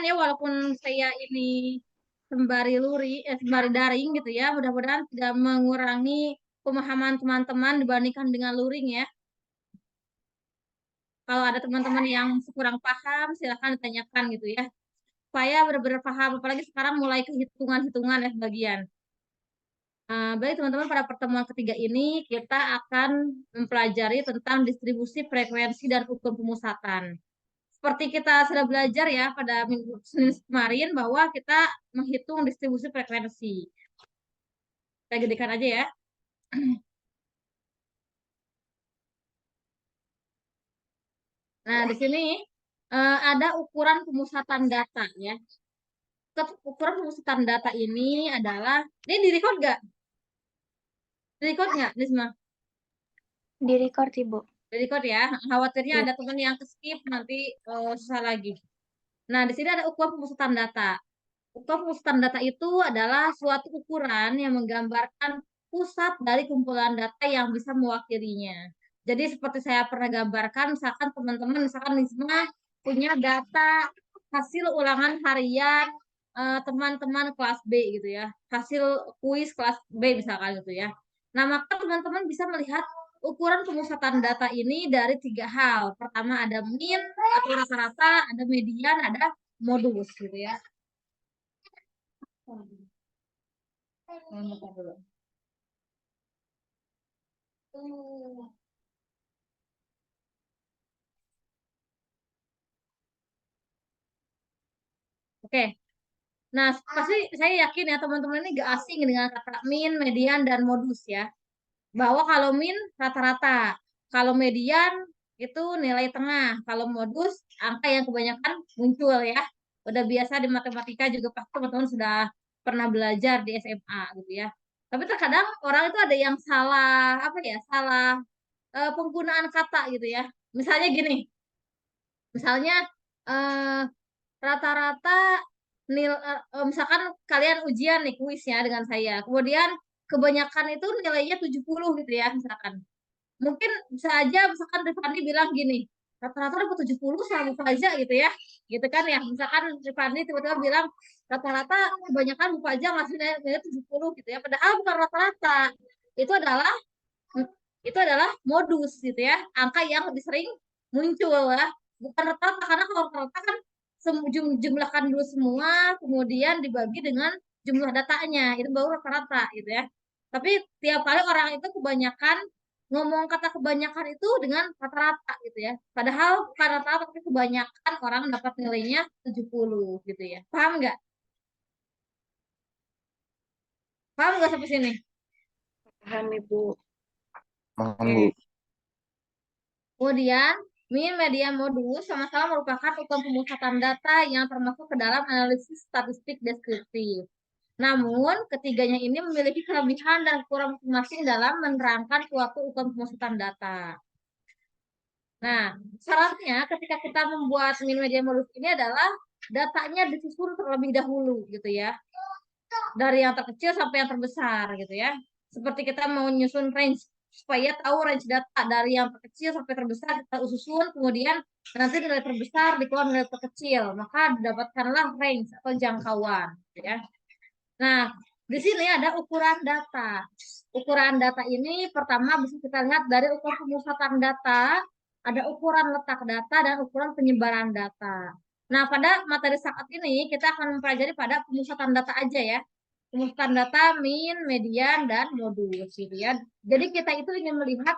Ya walaupun saya ini sembari daring gitu ya, mudah-mudahan tidak mengurangi pemahaman teman-teman dibandingkan dengan luring ya. Kalau ada teman-teman yang kurang paham, silahkan ditanyakan gitu ya. Supaya benar-benar paham, apalagi sekarang mulai kehitungan-hitungan ya sebagian. Baik teman-teman, pada pertemuan ketiga ini kita akan mempelajari tentang distribusi frekuensi dan hukum pemusatan. Seperti kita sudah belajar ya pada minggu Senin kemarin bahwa kita menghitung distribusi frekuensi. Saya gedekan aja ya. Nah, di sini ada ukuran pemusatan data ya. Ukuran pemusatan data ini adalah, ini di record nggak? Di record nggak, Nisma? Di record, Ibu. Di record ya. Khawatirnya Ya. ada teman yang skip nanti susah lagi. Nah, di sini ada ukuran pemusatan data. Ukuran pemusatan data itu adalah suatu ukuran yang menggambarkan pusat dari kumpulan data yang bisa mewakilinya. Jadi seperti saya pernah gambarkan, misalkan teman-teman, misalkan Nisma punya data hasil ulangan harian teman-teman kelas B gitu ya, hasil kuis kelas B misalkan gitu ya. Nah, maka teman-teman bisa melihat ukuran pemusatan data ini dari tiga hal. Pertama ada mean atau rata-rata, ada median, ada modus gitu ya. Oke, nah pasti saya yakin ya teman-teman ini gak asing dengan kata mean, median, dan modus ya. Bahwa kalau mean rata-rata, kalau median itu nilai tengah, kalau modus angka yang kebanyakan muncul ya. Udah biasa di matematika juga pasti teman-teman sudah pernah belajar di SMA gitu ya. Tapi terkadang orang itu ada yang salah, apa ya, salah penggunaan kata gitu ya. Misalnya gini, misalnya eh, rata-rata misalkan kalian ujian nih kuisnya dengan saya. Kemudian kebanyakan itu nilainya 70 gitu ya misalkan. Mungkin bisa aja misalkan Rifani bilang gini, rata-rata dapat 70 sama Bu Faza gitu ya. Gitu kan ya. Misalkan Rifani tiba-tiba bilang rata-rata kebanyakan Bu Faza ngasih nilai 70 gitu ya. Padahal bukan rata-rata. Itu adalah itu adalah modus gitu ya. Angka yang lebih sering muncul ya. Bukan rata-rata karena kalau rata-rata kan jumlahkan dulu semua kemudian dibagi dengan jumlah datanya itu baru rata-rata gitu ya. Tapi tiap kali orang itu kebanyakan ngomong kata kebanyakan itu dengan rata-rata gitu ya. Padahal bukan rata-rata tapi kebanyakan orang dapat nilainya 70 gitu ya. Paham nggak? Paham nggak sampai sini? Paham, Ibu. Paham, Bu. Oke. Kemudian, mean, median, modus sama-sama merupakan ukuran pemusatan data yang termasuk ke dalam analisis statistik deskriptif. Namun, ketiganya ini memiliki kelebihan dan kekurangan masing-masing dalam menerangkan suatu ukuran pemusatan data. Nah, syaratnya ketika kita membuat mean, median, modus ini adalah datanya disusun terlebih dahulu gitu ya. Dari yang terkecil sampai yang terbesar gitu ya. Seperti kita mau nyusun range supaya tahu range data dari yang terkecil sampai terbesar kita susun, kemudian nanti nilai terbesar dikeluarkan nilai terkecil, maka didapatkanlah range atau jangkauan gitu ya. Nah, di sini ada ukuran data. Ukuran data ini pertama bisa kita lihat dari ukuran pemusatan data, ada ukuran letak data dan ukuran penyebaran data. Nah, pada materi saat ini kita akan mempelajari pada pemusatan data aja ya. Pemusatan data mean, median, dan modus gitu ya. Jadi kita itu ingin melihat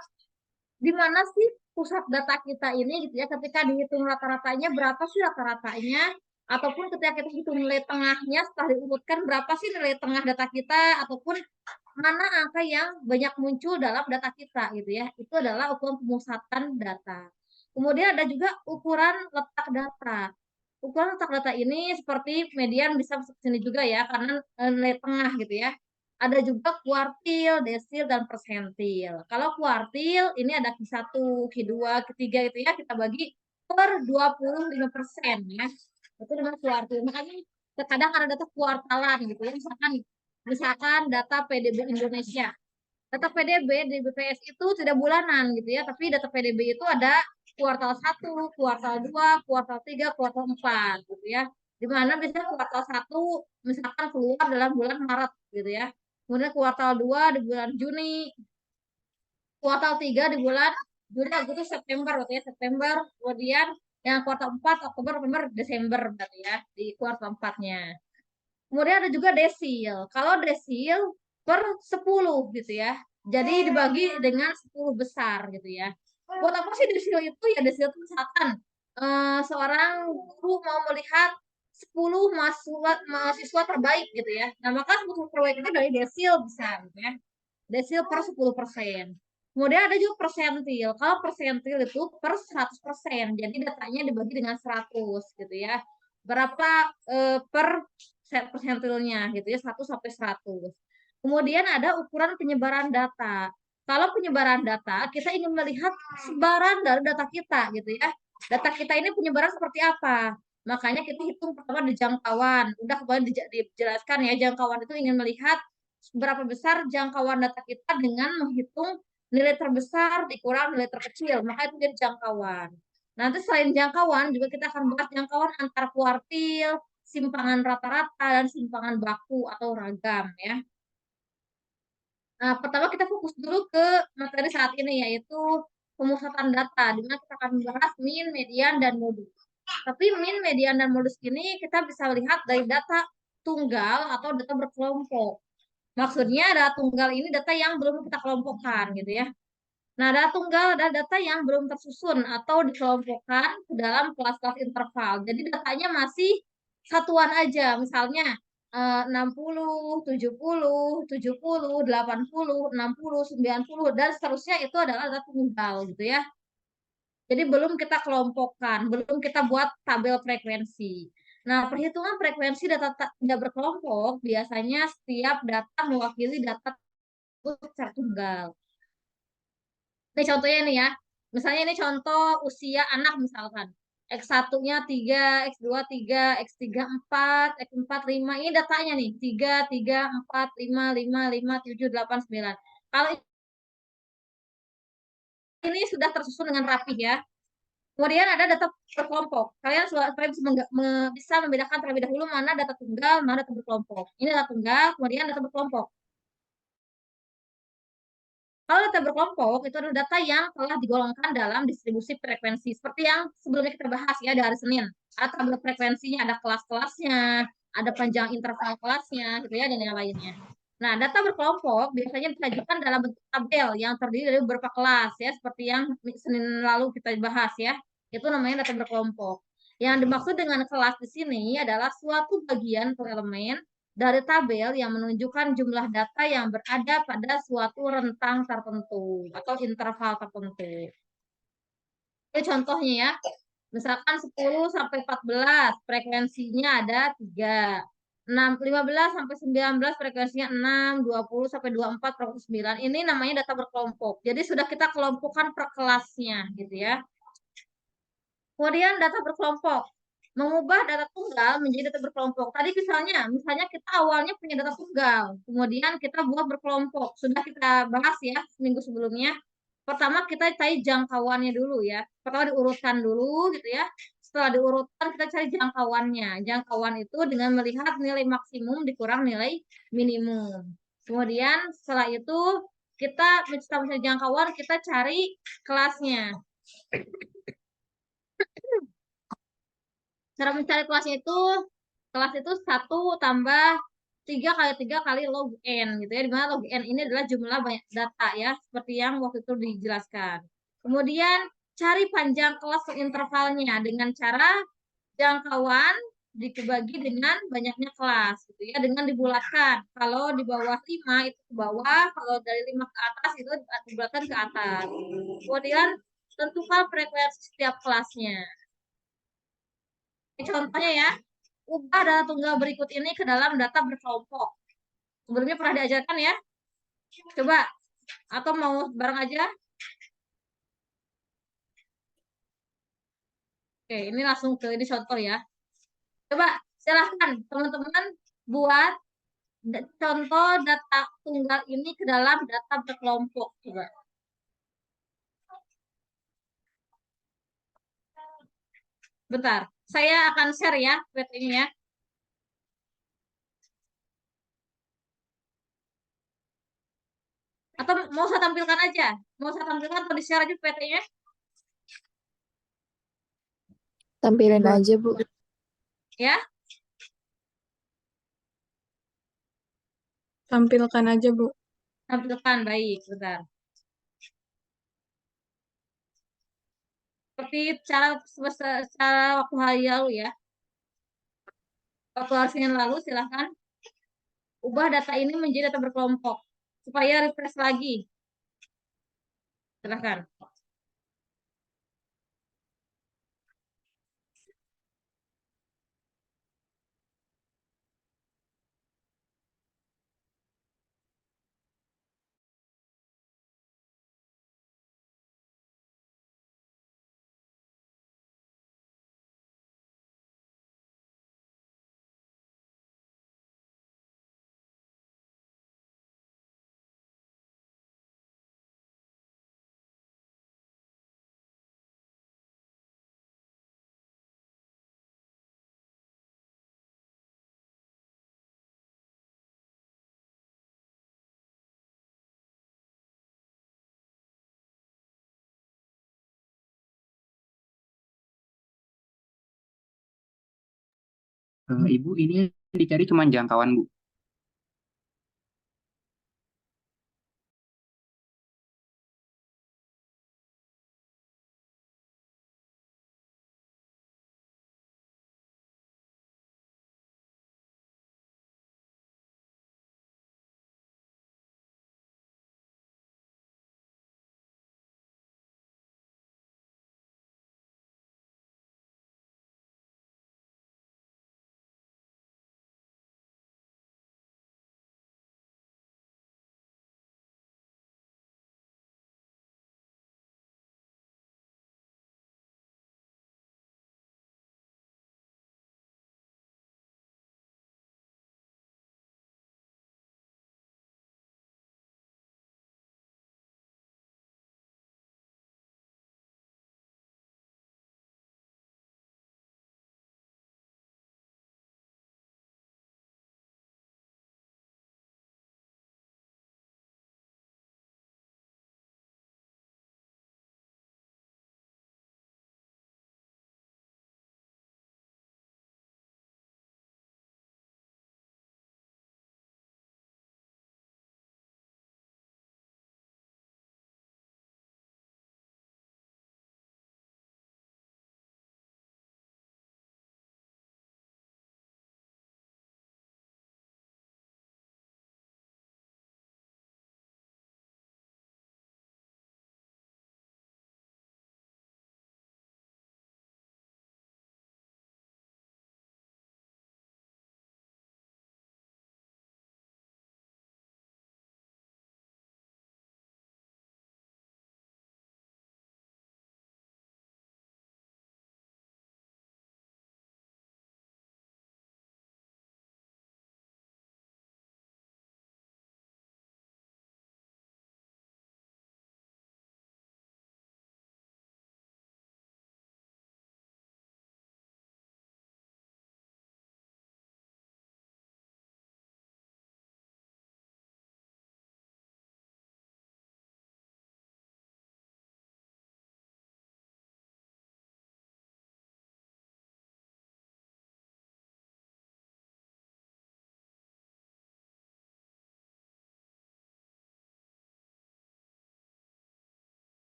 di mana sih pusat data kita ini gitu ya, ketika dihitung rata-ratanya berapa sih rata-ratanya, ataupun ketika kita hitung nilai tengahnya setelah diurutkan berapa sih nilai tengah data kita, ataupun mana angka yang banyak muncul dalam data kita gitu ya. Itu adalah ukuran pemusatan data. Kemudian ada juga ukuran letak data. Ukuran letak data ini seperti median bisa masuk sini juga ya, karena nilai tengah gitu ya. Ada juga kuartil, desil, dan persentil. Kalau kuartil ini ada Q1, Q2, Q3 gitu ya, kita bagi per 25% ya. Itu dengan kuartil. Makanya terkadang ada data kuartalan gitu ya. Misalkan data PDB Indonesia. Data PDB di BPS itu tidak bulanan gitu ya, tapi data PDB itu ada kuartal 1, kuartal 2, kuartal 3, kuartal 4 gitu ya. Di mana biasanya kuartal 1 misalkan keluar dalam bulan Maret gitu ya. Kemudian kuartal 2 di bulan Juni, kuartal 3 di bulan Juli, Agustus, September berarti ya, September, kemudian yang kuartal 4 Oktober, November, Desember berarti ya di kuartal 4-nya. Kemudian ada juga desil. Kalau desil per 10 gitu ya. Jadi dibagi dengan 10 besar gitu ya. Buat apa sih desil itu? Ya desil itu misalkan seorang guru mau melihat 10 mahasiswa terbaik gitu ya. Nah, maka 10 terbaik itu dari desil bisa gitu ya. Desil per 10%. Kemudian ada juga persentil. Kalau persentil itu per 100%. Jadi datanya dibagi dengan 100 gitu ya. Berapa per persentilnya gitu ya, 1 sampai 100. Kemudian ada ukuran penyebaran data. Kalau penyebaran data, kita ingin melihat sebaran dari data kita gitu ya. Data kita ini penyebaran seperti apa? Makanya kita hitung pertama di jangkauan. Udah kemarin dijelaskan ya, jangkauan itu ingin melihat seberapa besar jangkauan data kita dengan menghitung nilai terbesar dikurang nilai terkecil. Maka itu jadi jangkauan. Nanti selain jangkauan, juga kita akan bahas jangkauan antar kuartil, simpangan rata-rata, dan simpangan baku atau ragam ya. Nah, pertama kita fokus dulu ke materi saat ini, yaitu pemusatan data, di mana kita akan membahas min, median, dan modus. Tapi min, median, dan modus ini kita bisa lihat dari data tunggal atau data berkelompok. Maksudnya data tunggal ini data yang belum kita kelompokkan gitu ya. Nah, data tunggal adalah data yang belum tersusun atau dikelompokkan ke dalam kelas-kelas interval. Jadi datanya masih satuan aja, misalnya 60, 70, 70, 80, 60, 90, dan seterusnya itu adalah data tunggal gitu ya. Jadi belum kita kelompokkan, belum kita buat tabel frekuensi. Nah, perhitungan frekuensi data tidak berkelompok biasanya setiap data mewakili data secara tunggal. Ini contohnya nih ya. Misalnya ini contoh usia anak misalkan. X1-nya 3, X2 3, X3 4, X4 5. Ini datanya nih. 3, 3, 4, 5, 5, 5, 7, 8, 9. Kalau ini sudah tersusun dengan rapi ya. Kemudian ada data berkelompok. Kalian supaya bisa membedakan terlebih dahulu mana data tunggal, mana data berkelompok. Ini data tunggal, kemudian data berkelompok. Kalau data berkelompok itu adalah data yang telah digolongkan dalam distribusi frekuensi seperti yang sebelumnya kita bahas ya di hari Senin. Ada tabel frekuensinya, ada kelas-kelasnya, ada panjang interval kelasnya, gitu ya dan yang lainnya. Nah, data berkelompok biasanya disajikan dalam bentuk tabel yang terdiri dari beberapa kelas ya, seperti yang Senin lalu kita bahas ya. Itu namanya data berkelompok. Yang dimaksud dengan kelas di sini adalah suatu bagian atau elemen dari tabel yang menunjukkan jumlah data yang berada pada suatu rentang tertentu atau interval tertentu. Ini contohnya ya. Misalkan 10 sampai 14 frekuensinya ada 3. 15 sampai 19 frekuensinya 6, 20 sampai 24 frekuensi 9. Ini namanya data berkelompok. Jadi sudah kita kelompokkan per kelasnya gitu ya. Kemudian data berkelompok. Mengubah data tunggal menjadi data berkelompok. Tadi misalnya kita awalnya punya data tunggal, kemudian kita buat berkelompok. Sudah kita bahas ya seminggu sebelumnya. Pertama kita cari jangkauannya dulu ya. Pertama diurutkan dulu gitu ya. Setelah diurutkan kita cari jangkauannya. Jangkauan itu dengan melihat nilai maksimum dikurang nilai minimum. Kemudian setelah itu kita mencari jangkauan, kita cari kelasnya. Cara mencari kelasnya itu, kelas itu 1 tambah 3 kali 3 kali log n gitu ya. Dimana log n ini adalah jumlah banyak data ya, seperti yang waktu itu dijelaskan. Kemudian cari panjang kelas intervalnya dengan cara jangkauan dibagi dengan banyaknya kelas gitu ya, dengan dibulatkan. Kalau di bawah 5 itu ke bawah, kalau dari 5 ke atas itu dibulatkan ke atas. Kemudian tentukan frekuensi setiap kelasnya. Contohnya ya, ubah data tunggal berikut ini ke dalam data berkelompok. Sebelumnya pernah diajarkan ya? Coba, atau mau bareng aja? Oke, ini langsung ke ini contoh ya. Coba, silahkan teman-teman buat contoh data tunggal ini ke dalam data berkelompok. Coba. Bentar, saya akan share ya PT-nya ya. Atau mau saya tampilkan aja? Mau saya tampilkan atau di-share aja PT-nya? Tampilin aja, Bu. Ya, Tampilkan aja, Bu. tampilkan. Baik, bentar. Seperti cara waktu hari lalu ya. Waktu hari Senin lalu, silahkan ubah data ini menjadi data berkelompok. Supaya refresh lagi. Silahkan. Ibu, ini yang dicari cuma jangkauan, Bu.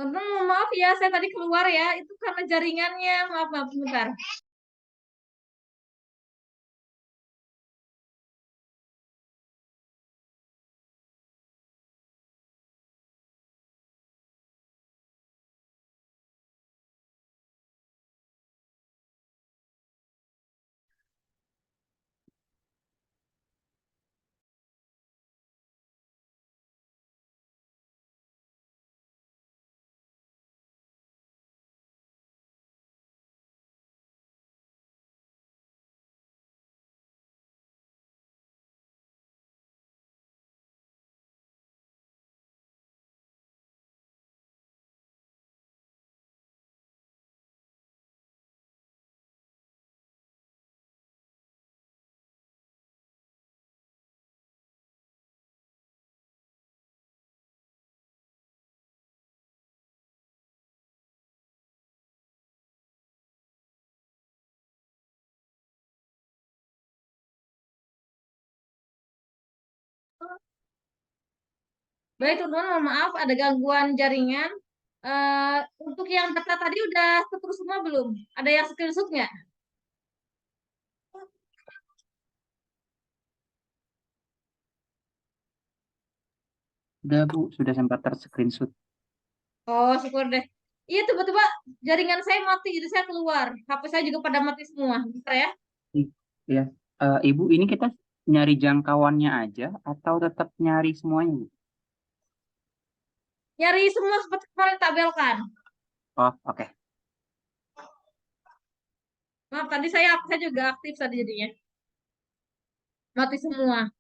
Tonton, maaf ya, saya tadi keluar ya. Itu karena jaringannya. Maaf, maaf, sebentar. Baik, teman-teman, mohon maaf ada gangguan jaringan. Eh, untuk yang data tadi udah keterus semua belum? Ada yang screenshot nggak? Udah Bu, sudah sempat ter-screenshot. Oh, syukur deh. Iya, tiba-tiba jaringan saya mati, jadi saya keluar. HP saya juga pada mati semua. Bentar ya. Ya, Ibu ini kita nyari jangkauannya aja atau tetap nyari semuanya, Bu? Nyari semua seperti kemarin tabelkan. Oh, oke. Maaf, tadi saya juga aktif tadi jadinya. Mati semua.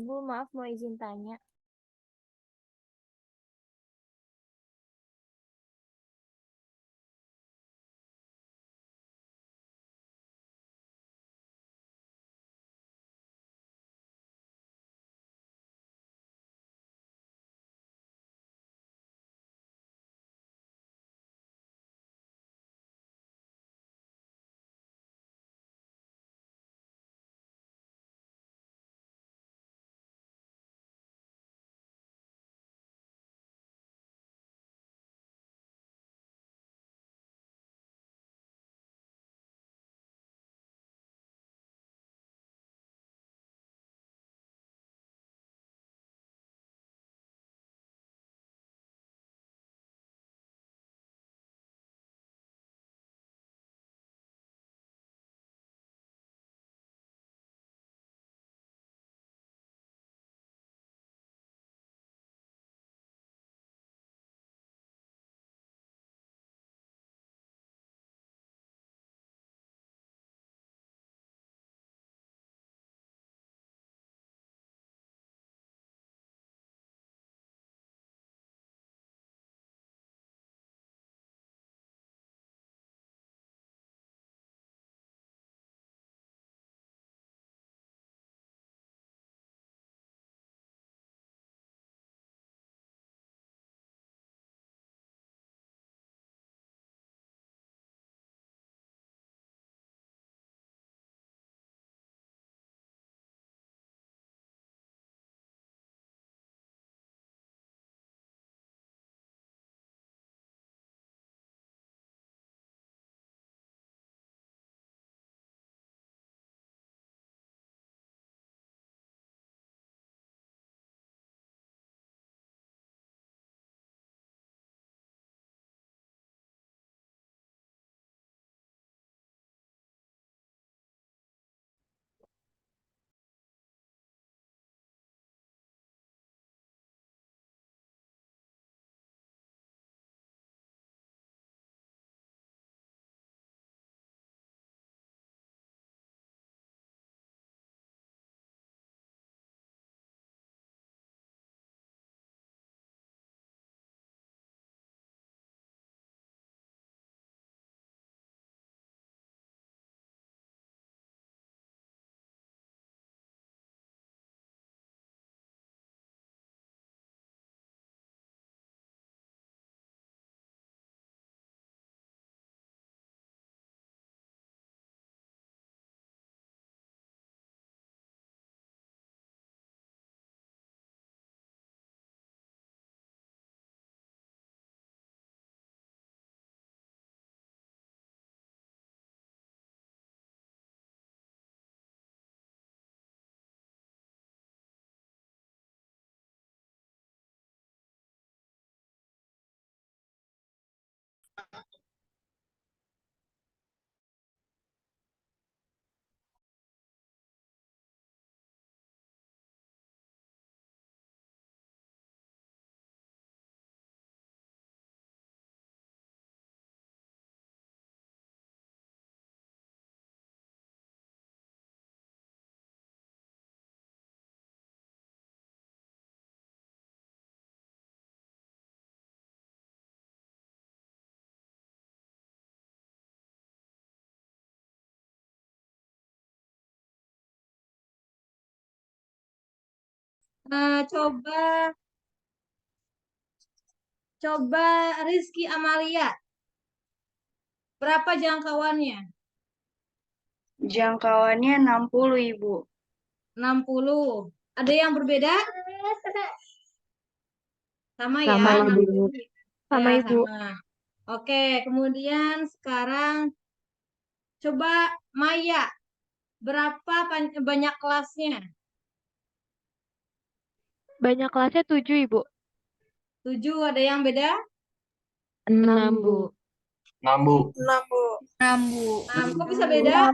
Ibu, maaf mau izin tanya. Coba coba Rizky Amalia, berapa jangkauannya? Jangkauannya 60, Ibu. 60. Ada yang berbeda? Sama ya? Sama, Ibu. 60. Sama, Ya, Ibu. sama. Oke, kemudian sekarang coba Maya, berapa banyak kelasnya? Banyak kelasnya 7, Ibu. 7, ada yang beda? 6, Bu. Nambu. Kok bisa beda?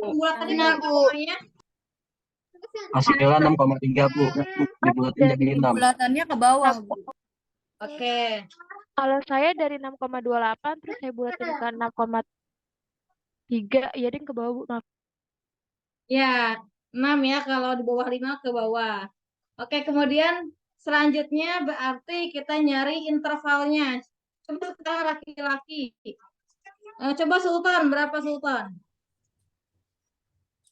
Bulatannya berapa nomornya? Hasilnya 6,3 Bu. Dibulatin jadi 6. Bulatannya ke bawah, Bu. Oke. Kalau saya dari 6,28 terus saya bulatin ke 6,3, ya ding ke bawah, Bu. Maaf. Ya, 6 ya kalau di bawah 5 ke bawah. Oke, kemudian selanjutnya berarti kita nyari intervalnya. Coba sekarang laki-laki. Coba Sultan, berapa Sultan?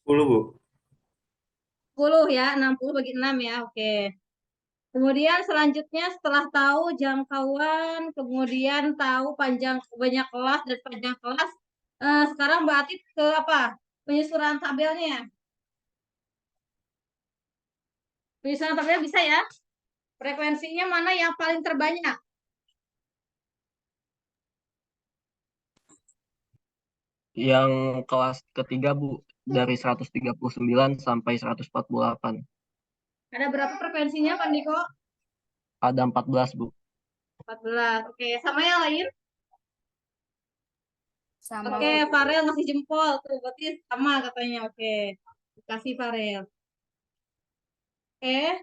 10, Bu. 10 ya, 60 bagi 6 ya, oke. Kemudian selanjutnya setelah tahu jangkauan, kemudian tahu panjang banyak kelas dan panjang kelas, sekarang berarti ke apa? Penyusunan tabelnya. Penyusunan tabelnya bisa ya? Frekuensinya mana yang paling terbanyak? Yang kelas ketiga, Bu, dari 139 sampai 148. Ada berapa frekuensinya, Pak Niko? Ada 14, Bu. 14. Oke, sama yang lain? Sama. Oke, Farel ngasih jempol tuh, berarti sama katanya. Oke, kasih Farel. Oke,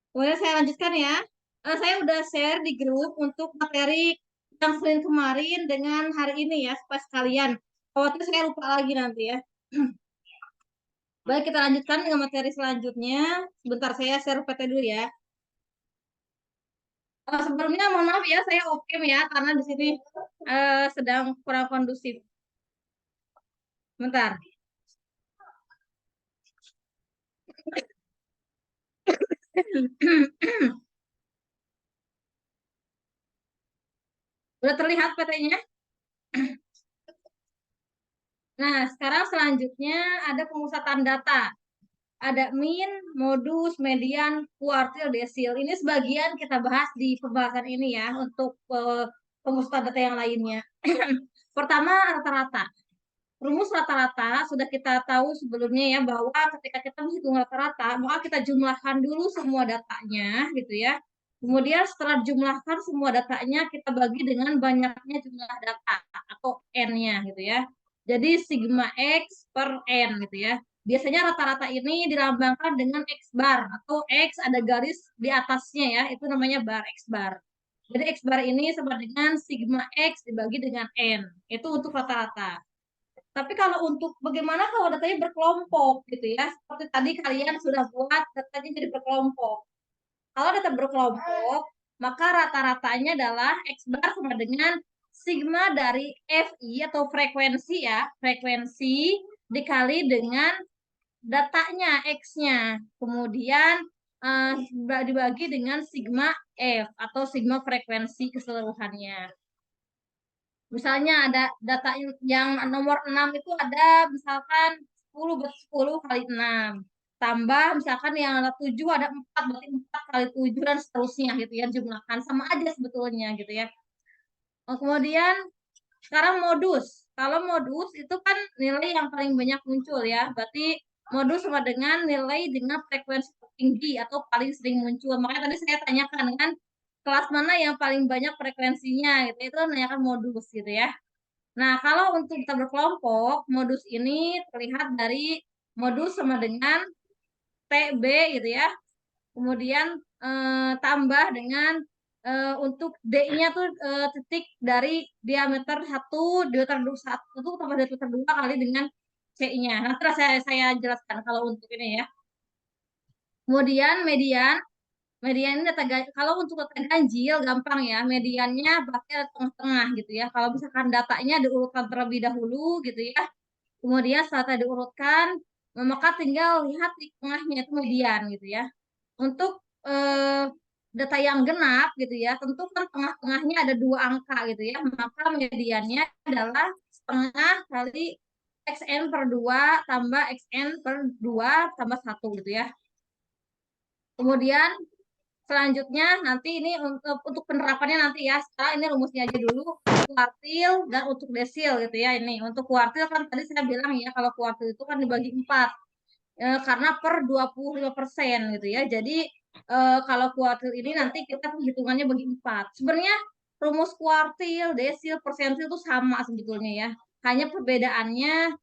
kemudian saya lanjutkan ya. Saya udah share di grup untuk materi yang Senin kemarin dengan hari ini ya, supaya sekalian. Khawatir saya lupa lagi nanti ya. Baik, kita lanjutkan dengan materi selanjutnya. Sebentar saya share PT dulu ya. Sebelumnya mohon maaf ya, saya oke ya, karena di sini sedang kurang kondusif. Bentar. Udah terlihat PT-nya? Nah, sekarang selanjutnya ada pemusatan data. Ada min, modus, median, kuartil, desil. Ini sebagian kita bahas di pembahasan ini ya, untuk pemusatan data yang lainnya. Pertama, rata-rata. Rumus rata-rata sudah kita tahu sebelumnya ya, bahwa ketika kita menghitung rata-rata, maka kita jumlahkan dulu semua datanya, gitu ya. Kemudian setelah jumlahkan semua datanya, kita bagi dengan banyaknya jumlah data atau N-nya, gitu ya. Jadi sigma X per N, gitu ya. Biasanya rata-rata ini dilambangkan dengan X bar, atau X ada garis di atasnya ya, itu namanya bar, X bar. Jadi X bar ini sama dengan sigma X dibagi dengan N. Itu untuk rata-rata. Tapi kalau untuk bagaimana kalau datanya berkelompok gitu ya, seperti tadi kalian sudah buat datanya jadi berkelompok. Kalau data berkelompok, maka rata-ratanya adalah X bar sama dengan sigma dari FI atau frekuensi ya, frekuensi dikali dengan datanya X-nya. Kemudian dibagi dengan sigma F atau sigma frekuensi keseluruhannya. Misalnya ada data yang nomor 6 itu ada misalkan 10 kali 6. Tambah misalkan yang 7 ada 4, berarti 4 kali 7 dan seterusnya gitu ya, jumlahkan. Sama aja sebetulnya gitu ya. Kemudian sekarang modus. Kalau modus itu kan nilai yang paling banyak muncul ya. Berarti modus sama dengan nilai dengan frekuensi tinggi atau paling sering muncul. Makanya tadi saya tanyakan kan kelas mana yang paling banyak frekuensinya gitu. Itu nanyakan modus gitu ya. Nah, kalau untuk kita berkelompok, modus ini terlihat dari modus sama dengan TB gitu ya. Kemudian tambah dengan untuk D-nya tuh titik dari diameter 1, diameter 1 itu tambah diameter 2 kali dengan C-nya. Nanti saya jelaskan kalau untuk ini ya. Kemudian median. Median ini kalau untuk data ganjil gampang ya, mediannya berarti ada tengah-tengah gitu ya. Kalau misalkan datanya diurutkan terlebih dahulu gitu ya. Kemudian setelah diurutkan, maka tinggal lihat di tengahnya itu median gitu ya. Untuk data yang genap gitu ya, tentu kan tengah-tengahnya ada 2 angka gitu ya. Maka mediannya adalah setengah kali XN per 2 tambah XN per 2 tambah 1 gitu ya. Kemudian selanjutnya nanti ini untuk penerapannya nanti ya. Sekarang ini rumusnya aja dulu. Kuartil dan untuk desil gitu ya. Ini untuk kuartil kan tadi saya bilang ya, kalau kuartil itu kan dibagi 4. Karena per 25% gitu ya. Jadi kalau kuartil ini nanti kita penghitungannya bagi 4. Sebenarnya rumus kuartil, desil, persentil itu sama sebetulnya ya. Hanya perbedaannya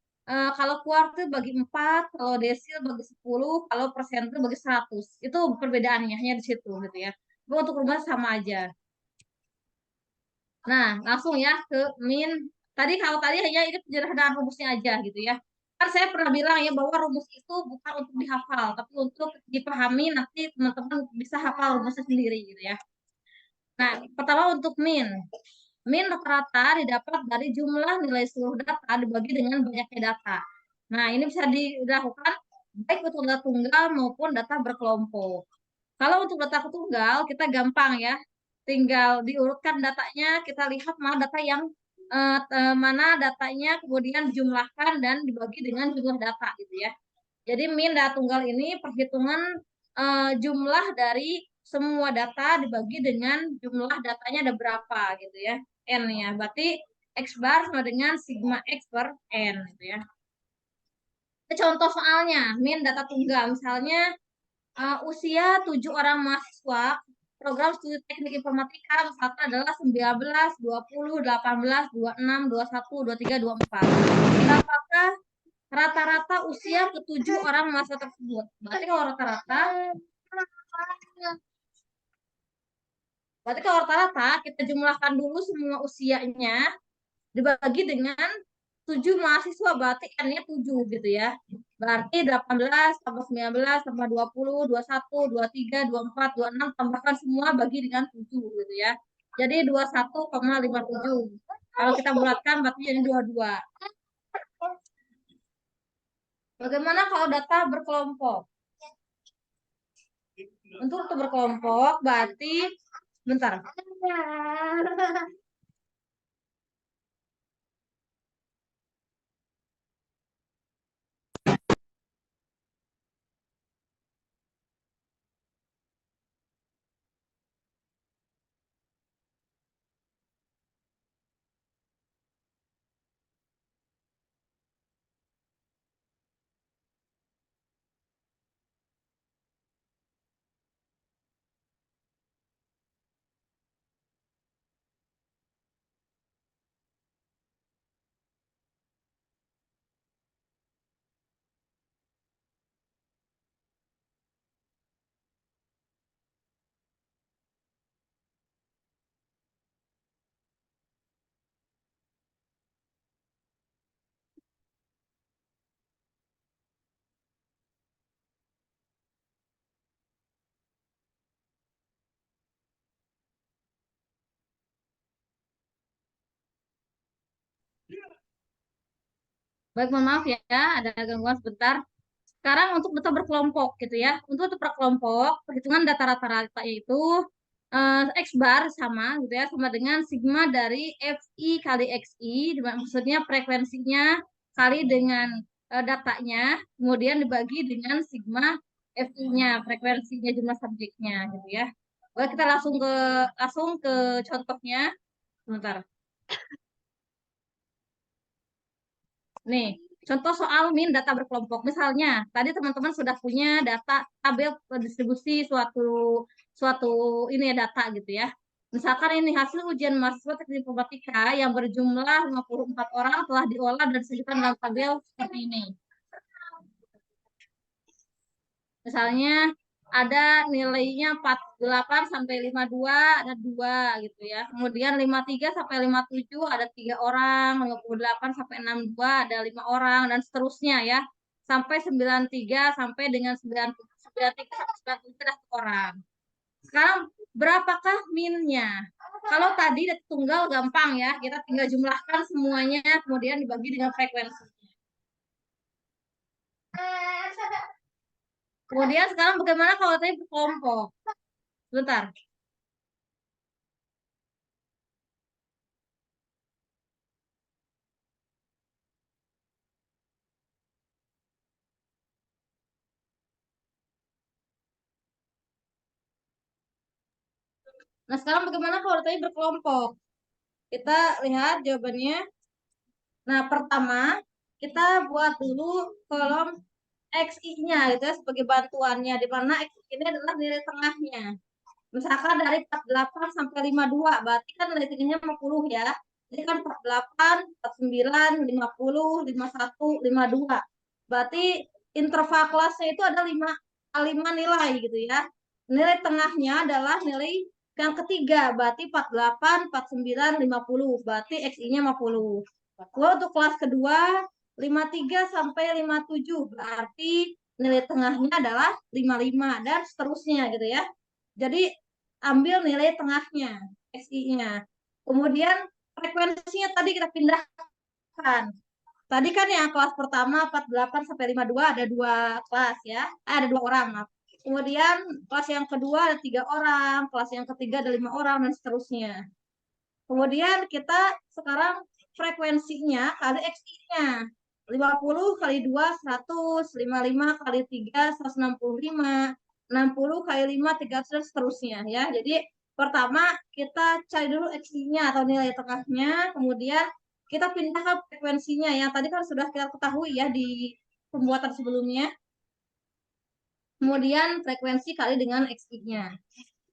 kalau kuartil bagi 4, kalau desil bagi 10, kalau persentil bagi 100. Itu perbedaannya hanya di situ gitu ya. Tapi untuk rumus sama aja. Nah, langsung ya ke min. Kalau tadi hanya ini penyederhanaan rumusnya aja gitu ya. Kan saya pernah bilang ya bahwa rumus itu bukan untuk dihafal, tapi untuk dipahami, nanti teman-teman bisa hafal rumusnya sendiri gitu ya. Nah, pertama untuk min. Min rata-rata didapat dari jumlah nilai seluruh data dibagi dengan banyaknya data. Nah, ini bisa dilakukan baik untuk data tunggal maupun data berkelompok. Kalau untuk data tunggal, kita gampang ya. Tinggal diurutkan datanya, kita lihat mana datanya kemudian dijumlahkan dan dibagi dengan jumlah data gitu ya. Jadi min data tunggal ini perhitungan jumlah dari semua data dibagi dengan jumlah datanya ada berapa gitu ya. N ya. Berarti X bar sama dengan sigma X per N gitu ya. Contoh soalnya, min data tunggal misalnya usia 7 orang mahasiswa program studi teknik informatika misalkan adalah 19, 20, 18, 26, 21, 23, 24. Apakah rata-rata usia ketujuh orang mahasiswa tersebut? Berarti kalau rata-rata kita jumlahkan dulu semua usianya dibagi dengan 7 mahasiswa, berarti N-nya 7 gitu ya. Berarti 18 tambah 19 tambah 20, 21, 23, 24, 26 tambahkan semua bagi dengan 7 gitu ya. Jadi 21,57. Kalau kita bulatkan berarti jadi 22. Bagaimana kalau data berkelompok? Untuk berkelompok berarti bentar. Baik, mohon maaf ya, ada gangguan sebentar. Sekarang untuk data berkelompok gitu ya. Untuk data berkelompok, perhitungan data rata-rata itu X bar sama gitu ya, sama dengan sigma dari FI kali XI, maksudnya frekuensinya kali dengan datanya, kemudian dibagi dengan sigma FI-nya, frekuensinya jumlah subjeknya gitu ya. Oke, kita langsung ke contohnya. Sebentar. Nih, contoh soal min data berkelompok. Misalnya, tadi teman-teman sudah punya data tabel distribusi suatu suatu ini ya data gitu ya. Misalkan ini hasil ujian mahasiswa teknik informatika yang berjumlah 54 orang telah diolah dan disajikan dalam tabel seperti ini. Misalnya ada nilainya 48 sampai 52 ada 2 gitu ya. Kemudian 53 sampai 57 ada 3 orang, 58 sampai 62 ada 5 orang dan seterusnya ya. Sampai 93 sampai dengan 93 sampai 97 ada 1 orang. Sekarang berapakah minnya? Kalau tadi tunggal gampang ya, kita tinggal jumlahkan semuanya kemudian dibagi dengan frekuensi. Kemudian sekarang bagaimana kalau tadi berkelompok? Sebentar. Nah, sekarang bagaimana kalau tadi berkelompok? Kita lihat jawabannya. Nah, pertama, kita buat dulu kolom XI-nya gitu ya, sebagai bantuannya, di mana XI ini adalah nilai tengahnya. Misalkan dari 48 sampai 52, berarti kan nilai tingginya 50 ya. Jadi kan 48, 49, 50, 51, 52. Berarti interval kelasnya itu ada 5 nilai gitu ya. Nilai tengahnya adalah nilai yang ketiga, berarti 48, 49, 50. Berarti XI-nya 50. Lalu untuk kelas kedua, 53 sampai 57, berarti nilai tengahnya adalah 55 dan seterusnya gitu ya. Jadi ambil nilai tengahnya, XI-nya. Kemudian frekuensinya tadi kita pindahkan. Tadi kan yang kelas pertama 48 sampai 52 ada 2 kelas ya. Ada 2 orang, maaf. Kemudian kelas yang kedua ada 3 orang, kelas yang ketiga ada 5 orang dan seterusnya. Kemudian kita sekarang frekuensinya kali XI-nya. 50 kali 2 100, 55 kali 3 165, 60 kali 5 300 dan seterusnya ya. Jadi pertama kita cari dulu XI-nya atau nilai tengahnya, kemudian kita pindahkan frekuensinya yang tadi kan sudah kita ketahui ya di pembuatan sebelumnya. Kemudian frekuensi kali dengan XI-nya.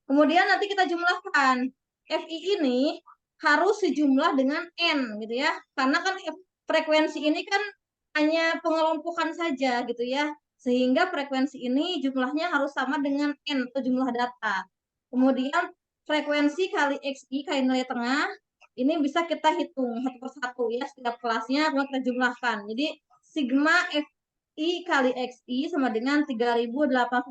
Kemudian nanti kita jumlahkan. FI ini harus sejumlah dengan N gitu ya. Karena kan frekuensi ini kan hanya pengelompokan saja gitu ya. Sehingga frekuensi ini jumlahnya harus sama dengan N atau jumlah data. Kemudian frekuensi kali XI kali nilai tengah ini bisa kita hitung satu persatu ya setiap kelasnya kemudian kita jumlahkan. Jadi sigma FI kali XI sama dengan 3085.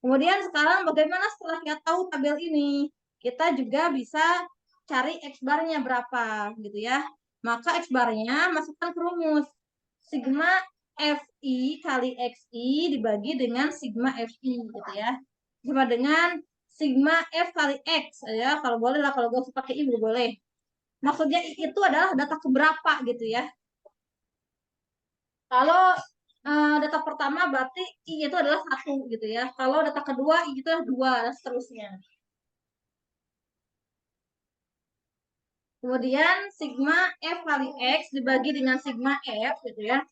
Kemudian sekarang bagaimana setelah kita tahu tabel ini? Kita juga bisa cari X-barnya berapa gitu ya. Maka X-barnya masukkan ke rumus. Sigma FI kali XI dibagi dengan sigma FI gitu ya. Sama dengan sigma F kali X ya. Kalau boleh lah, kalau gue pakai I boleh. Maksudnya itu adalah data keberapa gitu ya. Kalau data pertama berarti I itu adalah 1 gitu ya. Kalau data kedua I itu adalah 2 dan seterusnya. Kemudian sigma F kali X dibagi dengan sigma F gitu ya.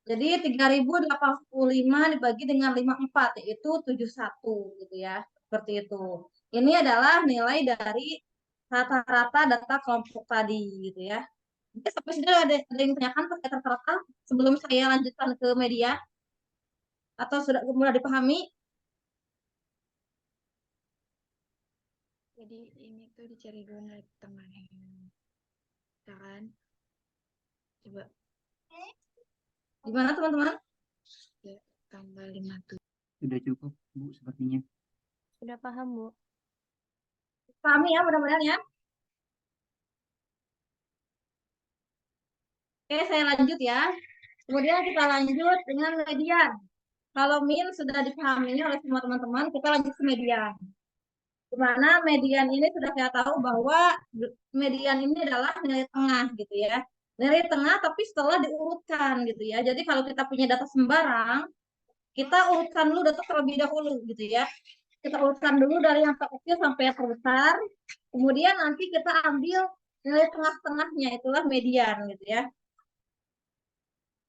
Jadi 3085 dibagi dengan 54 yaitu 71 gitu ya. Seperti itu. Ini adalah nilai dari rata-rata data kelompok tadi gitu ya. Oke, sampai sini ada yang tanyakan terkait rata-rata sebelum saya lanjutkan ke media? Atau sudah mudah dipahami? Jadi ini tuh dicari dulu nilai tengahnya. Kan? Coba Gimana teman-teman? ya, tanggal 57. Sudah cukup, Bu, sepertinya. Sudah paham, Bu. Pahami ya mudah-mudahan ya. Oke, saya lanjut ya. Kemudian kita lanjut dengan median. Kalau min sudah dipahami oleh semua teman-teman, kita lanjut ke median. Dimana median ini sudah saya tahu bahwa median ini adalah nilai tengah gitu ya. Nilai tengah tapi setelah diurutkan gitu ya. Jadi kalau kita punya data sembarang, kita urutkan dulu data terlebih dahulu gitu ya. Kita urutkan dulu dari yang terkecil sampai yang terbesar. Kemudian nanti kita ambil nilai tengah-tengahnya, itulah median gitu ya.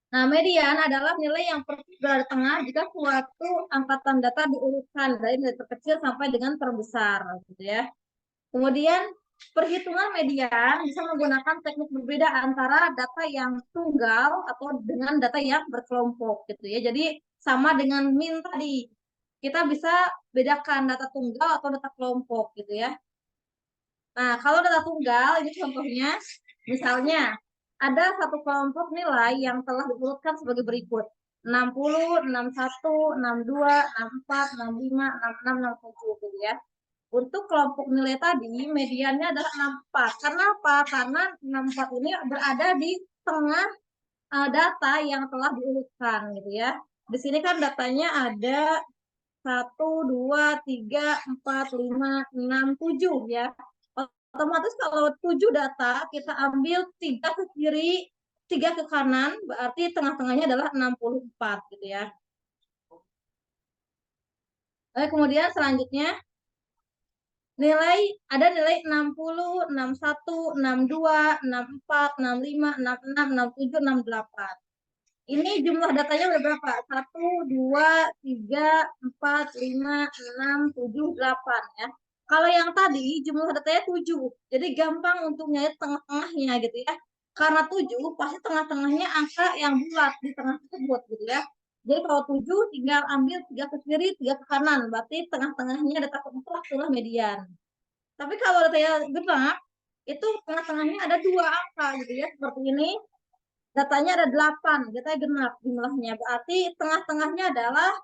Nah, median adalah nilai yang berada di tengah jika suatu angkatan data diurutkan dari nilai terkecil sampai dengan terbesar, gitu ya. Kemudian perhitungan median bisa menggunakan teknik berbeda antara data yang tunggal atau dengan data yang berkelompok, gitu ya. Jadi sama dengan min tadi, kita bisa bedakan data tunggal atau data kelompok, gitu ya. Nah, kalau data tunggal ini contohnya, misalnya ada satu kelompok nilai yang telah diurutkan sebagai berikut. 60, 61, 62, 64, 65, 66, 67 gitu ya. Untuk kelompok nilai tadi mediannya adalah 64. Karena apa? Karena 64 ini berada di tengah data yang telah diurutkan gitu ya. Di sini kan datanya ada 1, 2, 3, 4, 5, 6, 7 ya. Otomatis kalau 7 data, kita ambil 3 ke kiri, 3 ke kanan, berarti tengah-tengahnya adalah 64 gitu ya. Lalu kemudian selanjutnya, ada nilai 60, 61, 62, 64, 65, 66, 67, 68. Ini jumlah datanya udah berapa? 1, 2, 3, 4, 5, 6, 7, 8 ya. Kalau yang tadi jumlah datanya 7. Jadi gampang untuk nyari tengah-tengahnya gitu ya. Karena 7 pasti tengah-tengahnya angka yang bulat di tengah tersebut gitu ya. Jadi kalau 7 tinggal ambil 3 ke kiri, 3 ke kanan. Berarti tengah-tengahnya data keempat itulah median. Tapi kalau datanya genap, itu tengah-tengahnya ada 2 angka gitu ya. Seperti ini. Datanya ada 8, kita genap jumlahnya. Berarti tengah-tengahnya adalah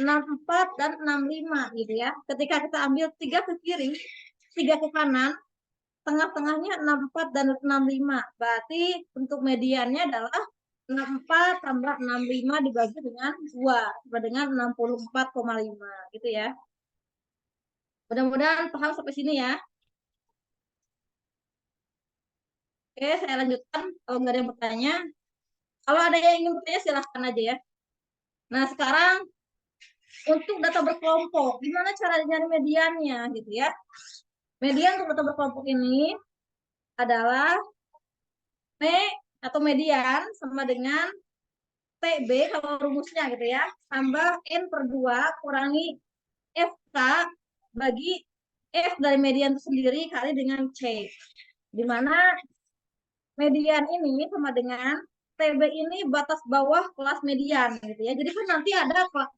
64 dan 65 gitu ya. Ketika kita ambil 3 ke kiri, 3 ke kanan, tengah-tengahnya 64 dan 65. Berarti untuk mediannya adalah 64 tambah 65 dibagi dengan 2, sama dengan 64,5 gitu ya. Mudah-mudahan paham sampai sini ya. Oke, saya lanjutkan. Kalau nggak ada yang bertanya, kalau ada yang ingin bertanya silahkan aja ya. Nah, sekarang untuk data berkelompok, gimana cara nyari mediannya gitu ya. Median untuk data berkelompok ini adalah M atau median sama dengan TB kalau rumusnya gitu ya, tambah N per 2 kurangi FK bagi F dari median itu sendiri kali dengan C. Di mana median ini sama dengan TB ini batas bawah kelas median gitu ya. Jadi kan nanti ada kelas.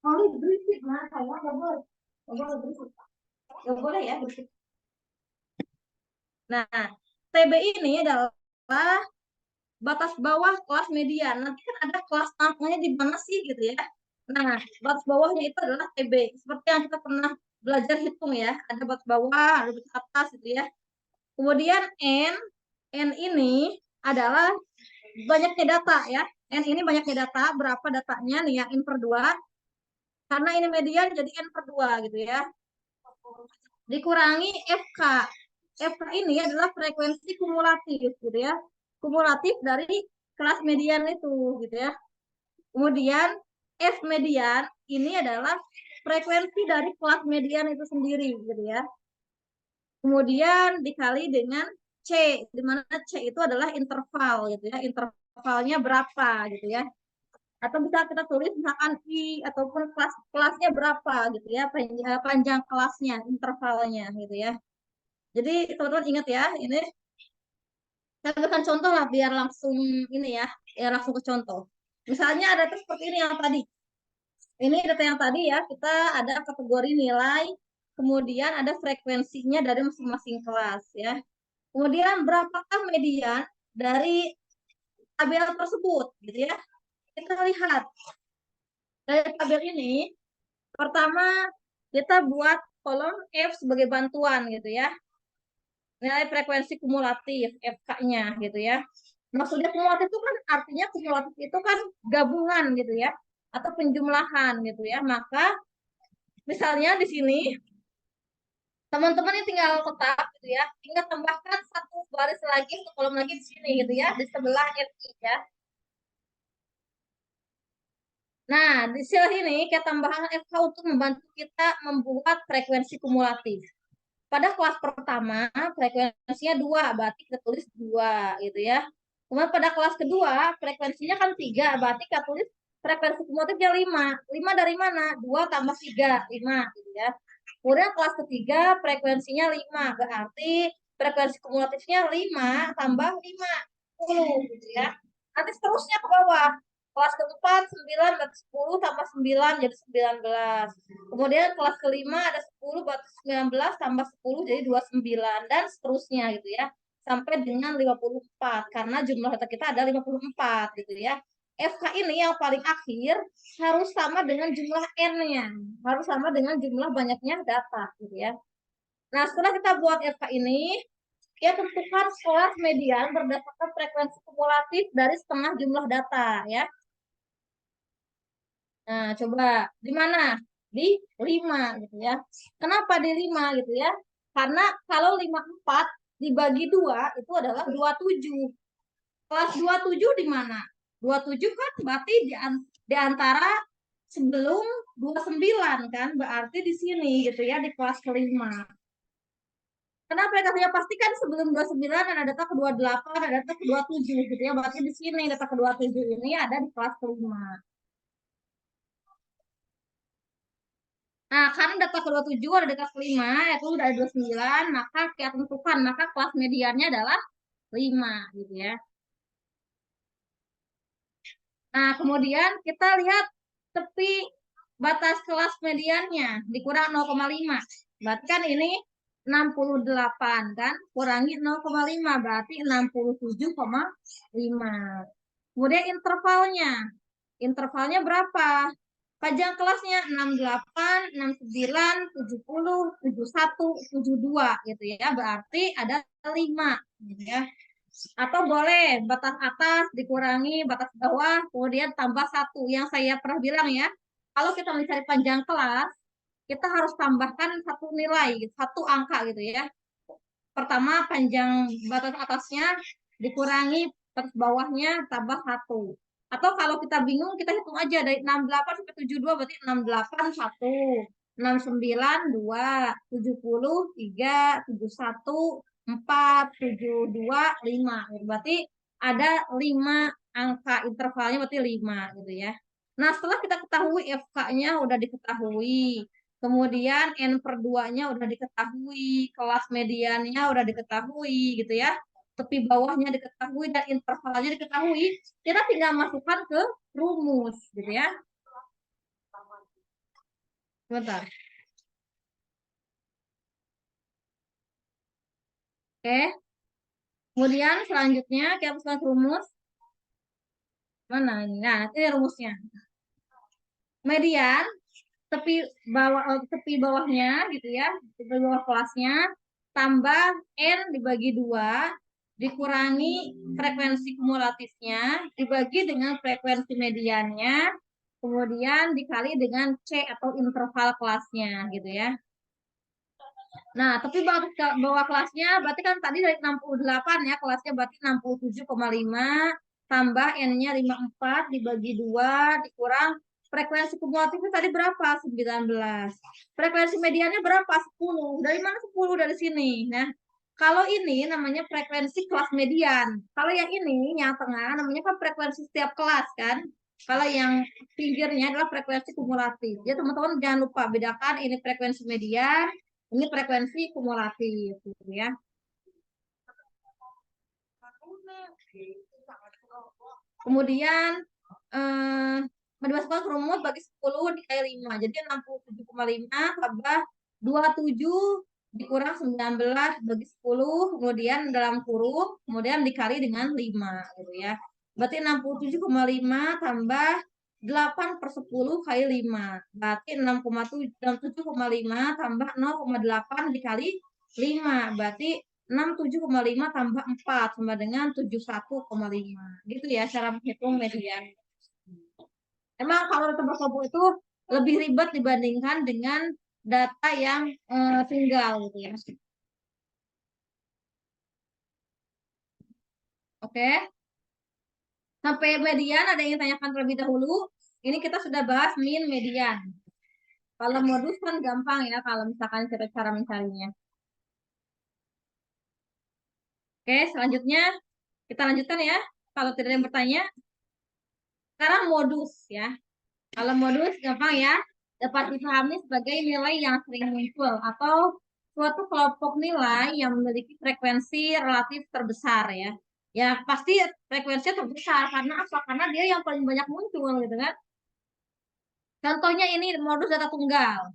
Oh, berisik nah, saya nggak boleh. Nggak boleh berisik. Nggak boleh ya berisik. Nah, TB ini adalah batas bawah kelas median. Nanti kan ada kelas tengahnya di mana sih gitu ya. Nah, batas bawahnya itu adalah TB. Seperti yang kita pernah belajar hitung ya. Ada batas bawah, ada batas atas gitu ya. Kemudian N ini adalah banyaknya data ya. N ini banyaknya data, berapa datanya nih ya, N per 2. Karena ini median jadi N per 2 gitu ya. Dikurangi FK. FK ini adalah frekuensi kumulatif gitu ya. Kumulatif dari kelas median itu gitu ya. Kemudian F median ini adalah frekuensi dari kelas median itu sendiri gitu ya. Kemudian dikali dengan C, di mana C itu adalah interval gitu ya. Intervalnya berapa gitu ya. Atau bisa kita tulis misalkan I ataupun kelasnya berapa gitu ya, panjang kelasnya, intervalnya gitu ya. Jadi teman-teman ingat ya, ini saya berikan contoh lah biar langsung ini ya langsung ke contoh. Misalnya ada tuh seperti ini yang tadi. Ini data yang tadi ya, kita ada kategori nilai, kemudian ada frekuensinya dari masing-masing kelas ya. Kemudian berapakah median dari tabel tersebut gitu ya. Kita lihat dari tabel ini, pertama kita buat kolom F sebagai bantuan gitu ya. Nilai frekuensi kumulatif FK-nya gitu ya. Maksudnya kumulatif itu kan artinya kumulatif itu kan gabungan gitu ya, atau penjumlahan gitu ya. Maka misalnya di sini teman-teman ini tinggal tetap gitu ya, tinggal tambahkan satu baris lagi, satu kolom lagi di sini gitu ya, di sebelah FI ya. Nah, di sini kita tambahkan FK untuk membantu kita membuat frekuensi kumulatif. Pada kelas pertama frekuensinya 2, berarti kita tulis 2 gitu ya. Kemudian pada kelas kedua frekuensinya kan 3, berarti kita tulis frekuensi kumulatifnya 5. 5 dari mana? 2 tambah 3, 5 gitu ya. Kemudian kelas ketiga frekuensinya 5, berarti frekuensi kumulatifnya 5 tambah 5, 10 gitu ya. Nanti seterusnya ke bawah. Kelas keempat 9 berarti 10 tambah 9 jadi 19. Kemudian kelas kelima ada 10 berarti 19 tambah 10 jadi 29 dan seterusnya gitu ya. Sampai dengan 54 karena jumlah data kita ada 54 gitu ya. FK ini yang paling akhir harus sama dengan jumlah N-nya. Harus sama dengan jumlah banyaknya data gitu ya. Nah, setelah kita buat FK ini, ya tentukan kelas median berdasarkan frekuensi kumulatif dari setengah jumlah data ya. Nah, coba di mana? Di 5 gitu ya. Kenapa di 5 gitu ya? Karena kalau 54 dibagi 2 itu adalah 27. Kelas 27 di mana? 27 kan berarti di antara sebelum 29 kan? Berarti di sini gitu ya, di kelas kelima. Kenapa ya katanya pastikan sebelum 29 ada data ke 28, ada data ke 27 gitu ya. Berarti di sini data ke 27 ini ada di kelas kelima. Nah, karena data ke-27 ada data ke-5, yaitu udah ada 29, maka kita tentukan, maka kelas mediannya adalah 5, gitu ya. Nah, kemudian kita lihat tepi batas kelas mediannya, dikurang 0,5. Berarti kan ini 68 kan, kurangi 0,5 berarti 67,5. Kemudian intervalnya berapa? Panjang kelasnya 68, 69, 70, 71, 72 gitu ya. Berarti ada 5 gitu ya. Atau boleh batas atas dikurangi batas bawah, kemudian tambah 1. Yang saya pernah bilang ya, kalau kita mencari panjang kelas, kita harus tambahkan satu nilai, satu angka gitu ya. Pertama, panjang batas atasnya dikurangi batas bawahnya tambah 1. Atau kalau kita bingung, kita hitung aja dari 68 sampai 72, berarti 68 1, 69 2, 70 3, 71 4, 72 5. Berarti ada 5 angka intervalnya, berarti 5 gitu ya. Nah, setelah kita ketahui FK-nya udah diketahui, kemudian N per 2-nya udah diketahui, kelas mediannya udah diketahui gitu ya. Tepi bawahnya diketahui dan intervalnya diketahui, kita tinggal masukkan ke rumus gitu ya. Sebentar. Oke. Kemudian selanjutnya kita masukkan ke rumus. Mana ini? Nah, ini rumusnya. Median tepi bawahnya gitu ya, tepi bawah kelasnya tambah N dibagi 2 dikurangi frekuensi kumulatifnya dibagi dengan frekuensi mediannya, kemudian dikali dengan C atau interval kelasnya gitu ya. Nah, tapi bawah kelasnya berarti kan tadi dari 68 ya, kelasnya berarti 67,5 tambah N-nya 54 dibagi 2 dikurang frekuensi kumulatifnya tadi berapa? 19. Frekuensi mediannya berapa? 10. Dari mana 10? Dari sini. Nah, kalau ini namanya frekuensi kelas median. Kalau yang ini, yang tengah, namanya kan frekuensi setiap kelas kan. Kalau yang pinggirnya adalah frekuensi kumulatif. Ya teman-teman jangan lupa bedakan ini frekuensi median, ini frekuensi kumulatif gitu ya. Kemudian dimasukkan ke rumus bagi 10 dikali 5. Jadi 67,5 tambah 27 dikurang 19 bagi 10, kemudian dalam kurung, kemudian dikali dengan 5 gitu ya. Berarti 67,5 tambah 8 per 10 kali 5. Berarti 67,5 tambah 0,8 dikali 5. Berarti 67,5 tambah 4 sama dengan 71,5. Gitu ya cara menghitung median. Emang kalau data berkelompok itu lebih ribet dibandingkan dengan data yang tunggal gitu ya. Oke. Sampai median ada yang tanyakan terlebih dahulu. Ini kita sudah bahas min median. Kalau modus kan gampang ya kalau misalkan cara mencarinya. Oke, selanjutnya kita lanjutkan ya. Kalau tidak ada yang bertanya. Sekarang modus ya. Kalau modus gampang ya. Dapat dipahami sebagai nilai yang sering muncul atau suatu kelompok nilai yang memiliki frekuensi relatif terbesar ya. Ya pasti frekuensinya terbesar karena apa? Karena dia yang paling banyak muncul gitu kan. Contohnya ini modus data tunggal.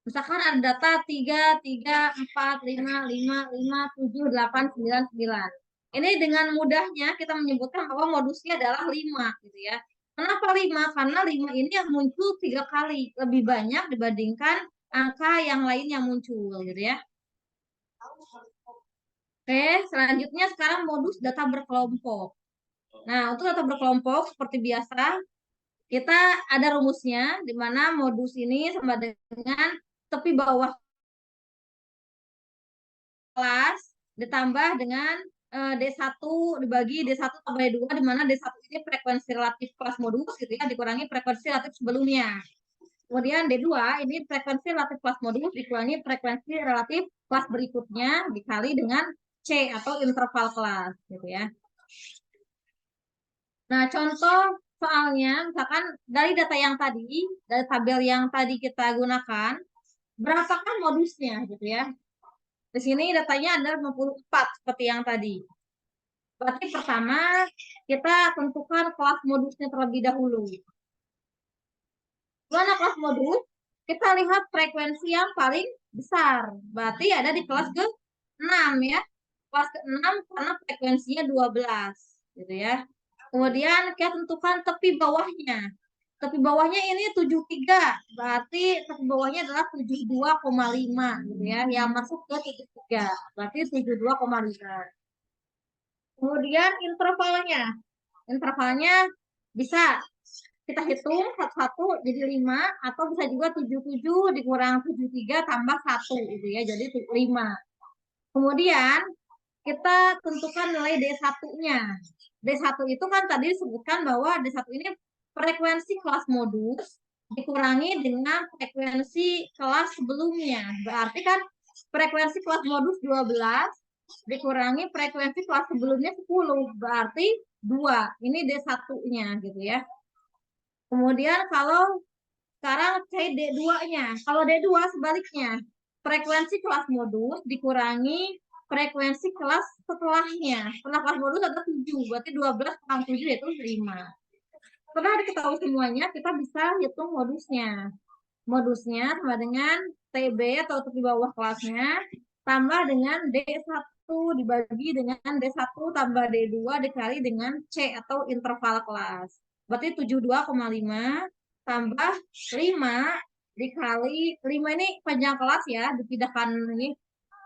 Misalkan ada data 3, 3, 4, 5, 5, 5, 7, 8, 9, 9. Ini dengan mudahnya kita menyebutkan bahwa modusnya adalah 5 gitu ya. Kenapa 5? Karena 5 ini yang muncul 3 kali. Lebih banyak dibandingkan angka yang lain yang muncul gitu ya. Oke, selanjutnya sekarang modus data berkelompok. Nah, untuk data berkelompok seperti biasa, kita ada rumusnya, di mana modus ini sama dengan tepi bawah kelas ditambah dengan D1 dibagi D1 tambah D2, di mana D1 ini frekuensi relatif kelas modus gitu ya, dikurangi frekuensi relatif sebelumnya. Kemudian D2 ini frekuensi relatif kelas modus dikurangi frekuensi relatif kelas berikutnya dikali dengan C atau interval kelas gitu ya. Nah, contoh soalnya misalkan dari data yang tadi, dari tabel yang tadi kita gunakan, berapakah modusnya gitu ya. Di sini datanya ada 54 seperti yang tadi. Berarti pertama kita tentukan kelas modusnya terlebih dahulu. Mana kelas modus? Kita lihat frekuensi yang paling besar. Berarti ada di kelas ke-6 ya. Kelas ke-6 karena frekuensinya 12 gitu ya. Kemudian kita tentukan tepi bawahnya. Tepi bawahnya ini 73, berarti tepi bawahnya adalah 72,5 gitu ya. Yang masuk ke 73, berarti 72,5. Kemudian intervalnya bisa kita hitung satu-satu jadi 5, atau bisa juga 77 dikurang 73 tambah 1 gitu ya, jadi 5. Kemudian kita tentukan nilai D1-nya. D1 itu kan tadi disebutkan bahwa D1 ini frekuensi kelas modus dikurangi dengan frekuensi kelas sebelumnya. Berarti kan frekuensi kelas modus 12 dikurangi frekuensi kelas sebelumnya 10. Berarti 2. Ini D1-nya gitu ya. Kemudian kalau sekarang cari D2-nya. Kalau D2 sebaliknya. Frekuensi kelas modus dikurangi frekuensi kelas setelahnya. Setelah kelas modus ada 7. Berarti 12 kurang 7 yaitu 5. Setelah diketahui semuanya, kita bisa hitung modusnya. Modusnya sama dengan TB atau tepi bawah kelasnya tambah dengan D1 dibagi dengan D1 tambah D2 dikali dengan C atau interval kelas. Berarti 72,5 tambah 5 dikali 5 ini panjang kelas ya, dipindahkan ini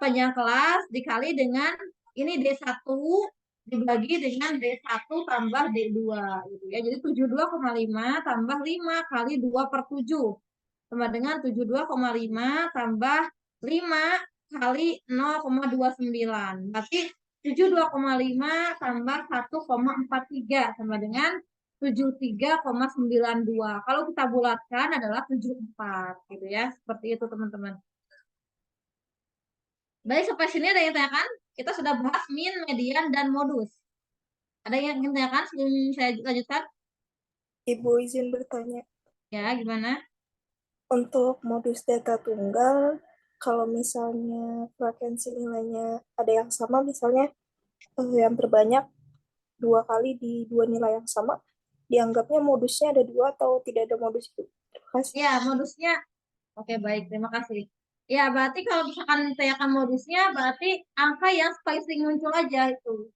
panjang kelas dikali dengan ini D1 dibagi dengan D1 tambah D2 gitu ya. Jadi 72,5 tambah 5 kali 2 per 7 sama dengan 72,5 tambah 5 kali 0,29. Berarti 72,5 tambah 1,43 sama dengan 73,92. Kalau kita bulatkan adalah 74 gitu ya. Seperti itu teman-teman. Baik, sampai sini ada yang tanyakan? Kita sudah bahas min, median, dan modus. Ada yang ingin tanyakan sebelum saya lanjutkan? Ibu izin bertanya. Ya, gimana? Untuk modus data tunggal, kalau misalnya frekuensi nilainya ada yang sama, misalnya yang terbanyak 2 kali di 2 nilai yang sama, dianggapnya modusnya ada 2 atau tidak ada modus itu? Terima kasih. Ya, modusnya. Oke, baik. Terima kasih. Ya, berarti kalau misalkan tanyakan modusnya, berarti angka yang paling sering muncul aja itu.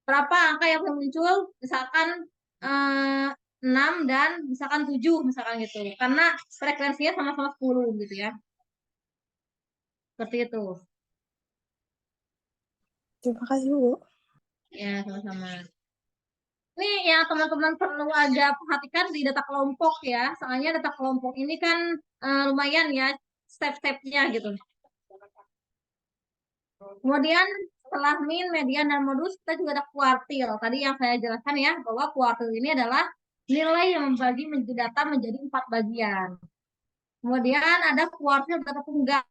Berapa angka yang muncul? Misalkan 6 dan misalkan 7, misalkan gitu. Karena frekuensinya sama-sama 10 gitu ya. Seperti itu. Terima kasih, Bu. Ya, sama-sama. Ini yang teman-teman perlu agak perhatikan di data kelompok ya. Soalnya data kelompok ini kan lumayan ya step-stepnya gitu. Kemudian setelah min, median, dan modus, kita juga ada kuartil. Tadi yang saya jelaskan ya, bahwa kuartil ini adalah nilai yang membagi data menjadi 4 bagian. Kemudian ada kuartil data tunggal.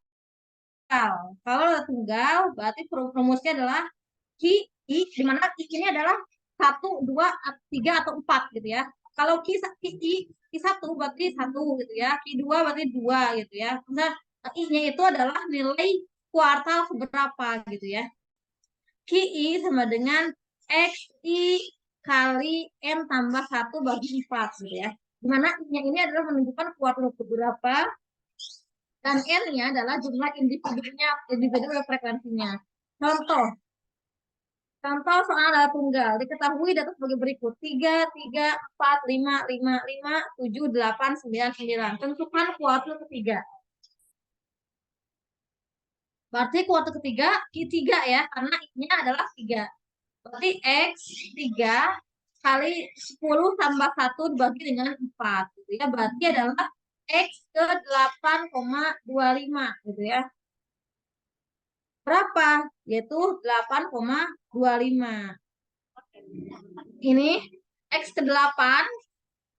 Kalau data tunggal, berarti rumusnya adalah Q, I, di mana I ini adalah 1, 2, 3, atau 4 gitu ya. Kalau Q1 berarti 1 gitu ya. Q2 berarti 2 gitu ya. Nah, I-nya itu adalah nilai kuartal seberapa gitu ya. QI sama dengan XI kali N tambah 1 bagi 4 gitu ya. Dimana I-nya ini adalah menunjukkan kuartal berapa dan N-nya adalah jumlah individu frekuensinya. Contoh soal data tunggal diketahui data sebagai berikut: 3, 3, 4, 5, 5, 5, 7, 8, 9, 9. Tentukan kuartil ketiga. Berarti kuartil ketiga Q3 ya, karena I-nya adalah 3. Berarti X3 kali 10 tambah 1 dibagi dengan 4 gitu ya. Berarti adalah X ke 8,25 gitu ya. Berapa? Yaitu 8,25. Ini X ke 8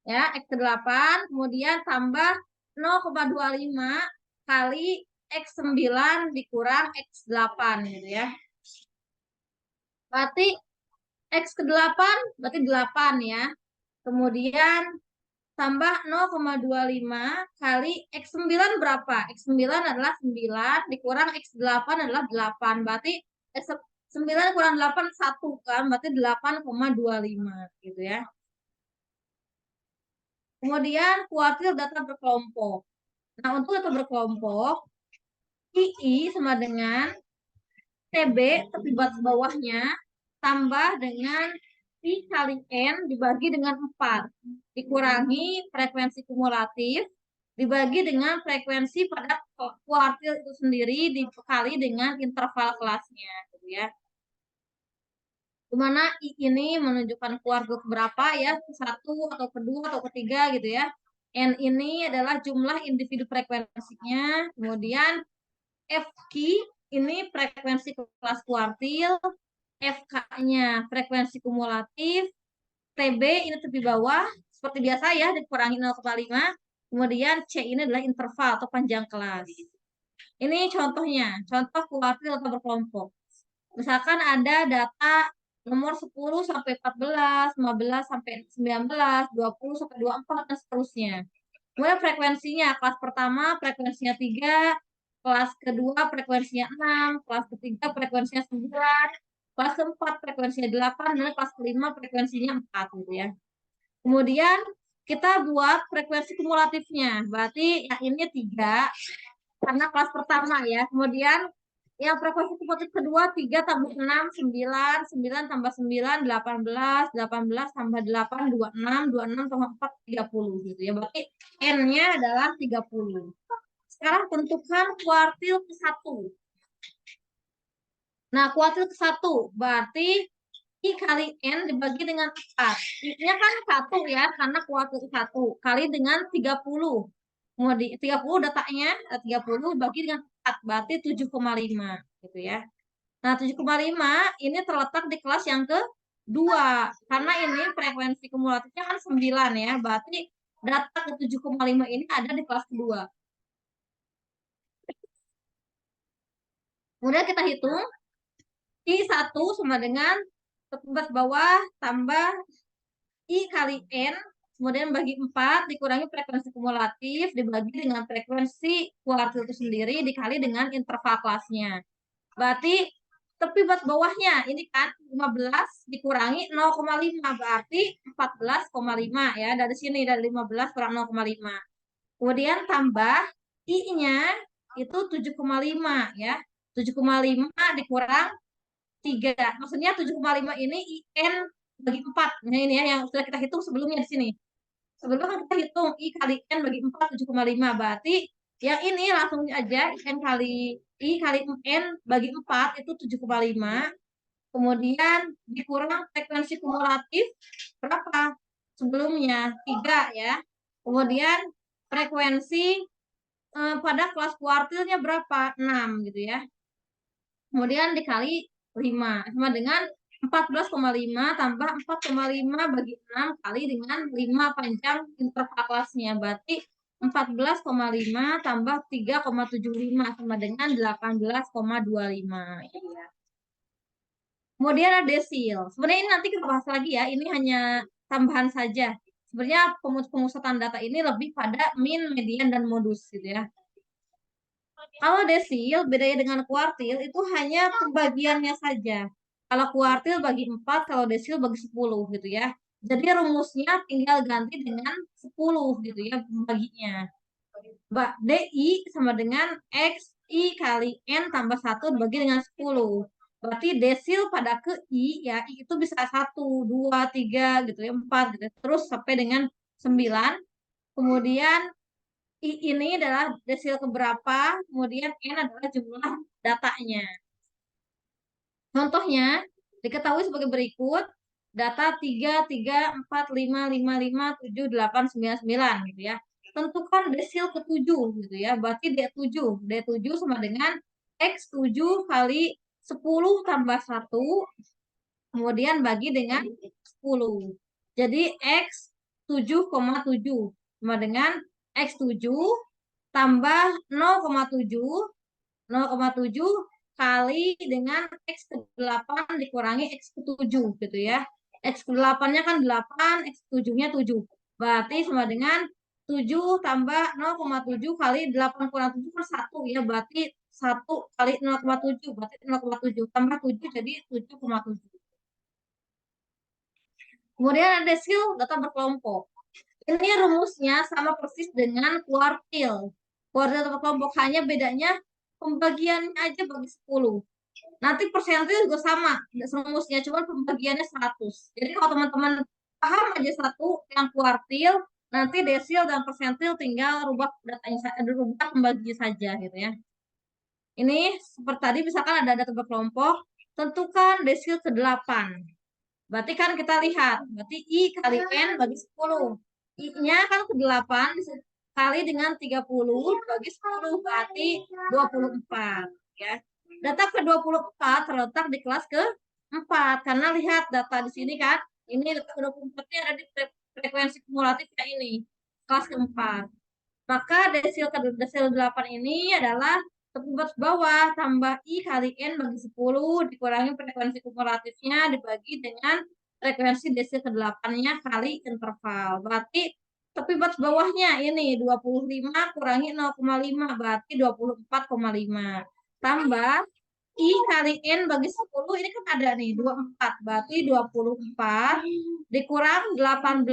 ya, X ke 8 kemudian tambah 0,25 kali X9 dikurang X8 gitu ya. Berarti X ke 8 berarti 8 ya. Kemudian tambah 0,25 kali X9 berapa? X9 adalah 9 dikurang X8 adalah 8. Berarti 9 kurang 8 1 kan? Berarti 8,25 gitu ya. Kemudian kuartil data berkelompok. Nah, untuk data berkelompok II sama dengan TB, tepi batas bawahnya, tambah dengan I kali N dibagi dengan 4. Dikurangi frekuensi kumulatif, dibagi dengan frekuensi pada kuartil itu sendiri, dikali dengan interval kelasnya. Gitu ya. Dimana I ini menunjukkan kuartil berapa ya, satu atau kedua atau ketiga gitu ya. N ini adalah jumlah individu frekuensinya, kemudian FQ ini frekuensi kelas kuartil, FK-nya frekuensi kumulatif, TB ini tepi bawah, seperti biasa ya, dikurangi 0,5, kemudian C ini adalah interval atau panjang kelas. Ini contohnya, contoh kuartil atau berkelompok. Misalkan ada data nomor 10 sampai 14, 15 sampai 19, 20 sampai 24, dan seterusnya. Kemudian frekuensinya, kelas pertama frekuensinya 3, kelas kedua frekuensinya 6, kelas ketiga frekuensinya 9, kelas keempat frekuensinya 8, dan kelas kelima frekuensinya 4 gitu ya. Kemudian kita buat frekuensi kumulatifnya, berarti yang ini 3, karena kelas pertama ya. Kemudian yang frekuensi kumulatif kedua 3 tambah 6, 9, 9 tambah 9, 18, 18 tambah 8, 26, 26 tambah 4, 30 gitu ya. Berarti N-nya adalah 30. Sekarang tentukan kuartil ke-1. Nah, kuartil ke-1 berarti I kali N dibagi dengan 4. I-nya kan 1 ya, karena kuartil ke-1. Kali dengan 30. Kemudian 30 datanya, 30 bagi dengan 4, berarti 7,5 gitu ya. Nah, 7,5 ini terletak di kelas yang kedua. Karena ini frekuensi kumulatifnya kan 9 ya, berarti data ke 7,5 ini ada di kelas kedua. Kemudian kita hitung I1 sama dengan tepi bawah tambah I kali N, kemudian bagi 4 dikurangi frekuensi kumulatif dibagi dengan frekuensi kuartil itu sendiri dikali dengan interval kelasnya. Berarti tepi batas bawahnya ini kan 15 dikurangi 0,5 berarti 14,5 ya. Dari sini dari 15 kurang 0,5. Kemudian tambah I-nya itu 7,5 ya. 7,5 dikurang 3. Maksudnya 7,5 ini IN bagi 4. Nah ini ya yang sudah kita hitung sebelumnya di sini. Sebelumnya kan kita hitung I kali N bagi 4 7,5. Berarti yang ini langsung aja N kali I kali N bagi 4 itu 7,5. Kemudian dikurang frekuensi kumulatif berapa? Sebelumnya 3 ya. Kemudian frekuensi pada kelas kuartilnya berapa? 6 gitu ya. Kemudian dikali 5 sama dengan 14,5 tambah 4,5 bagi 6 kali dengan 5 panjang interval kelasnya. Berarti 14,5 tambah 3,75 sama dengan 18,25. Ya. Kemudian ada desil. Sebenarnya ini nanti kita bahas lagi ya. Ini hanya tambahan saja. Sebenarnya pemusatan data ini lebih pada min, median, dan modus gitu ya. Kalau desil bedanya dengan kuartil itu hanya pembagiannya saja. Kalau kuartil bagi 4, kalau desil bagi 10 gitu ya. Jadi rumusnya tinggal ganti dengan 10 gitu ya pembaginya. DI sama dengan XI kali N tambah 1 dibagi dengan 10. Berarti desil pada ke I ya, I itu bisa 1, 2, 3 gitu ya, 4 gitu. Terus sampai dengan 9. Kemudian I ini adalah desil keberapa, kemudian N adalah jumlah datanya. Contohnya, diketahui sebagai berikut, data 3, 3, 4, 5, 5, 5, 7, 8, 9, 9 gitu ya. Tentukan desil ke-7 gitu ya, berarti D7. D7 sama dengan X7 kali 10 tambah 1, kemudian bagi dengan 10. Jadi X 7,7 sama dengan X7 tambah 0,7 kali dengan X ke-8 dikurangi X ke-7 gitu ya. X ke-8-nya kan 8, X ke-7-nya 7. Berarti sama dengan 7 tambah 0,7 kali 8 kurang 7 kan 1 ya. Berarti 1 kali 0,7 berarti 0,7 tambah 7 jadi 7,7. Kemudian ada desil data berkelompok. Ini rumusnya sama persis dengan kuartil. Kuartil atau kelompok, hanya bedanya pembagiannya aja bagi 10. Nanti persentil juga sama, rumusnya, cuma pembagiannya 100. Jadi kalau teman-teman paham aja satu yang kuartil, nanti desil dan persentil tinggal rubah datanya, rubah pembaginya saja gitu ya. Ini seperti tadi misalkan ada data berkelompok, tentukan desil ke-8. Berarti kan kita lihat, berarti I kali N bagi 10. I-nya kan ke-8 kali dengan 30 bagi 10, berarti 24. Ya. Data ke-24 terletak di kelas ke-4. Karena lihat data di sini kan, ini data ke-24-nya ada di frekuensi kumulatifnya ini, kelas ke-4. Maka desil 8 ini adalah tepi batas bawah tambah I kali N bagi 10 dikurangi frekuensi kumulatifnya dibagi dengan frekuensi desil ke-8-nya kali interval. Berarti tepi batas bawahnya ini 25 kurangi 0,5 berarti 24,5. Tambah I kali N bagi 10 ini kan ada nih 24 berarti 24 dikurang 18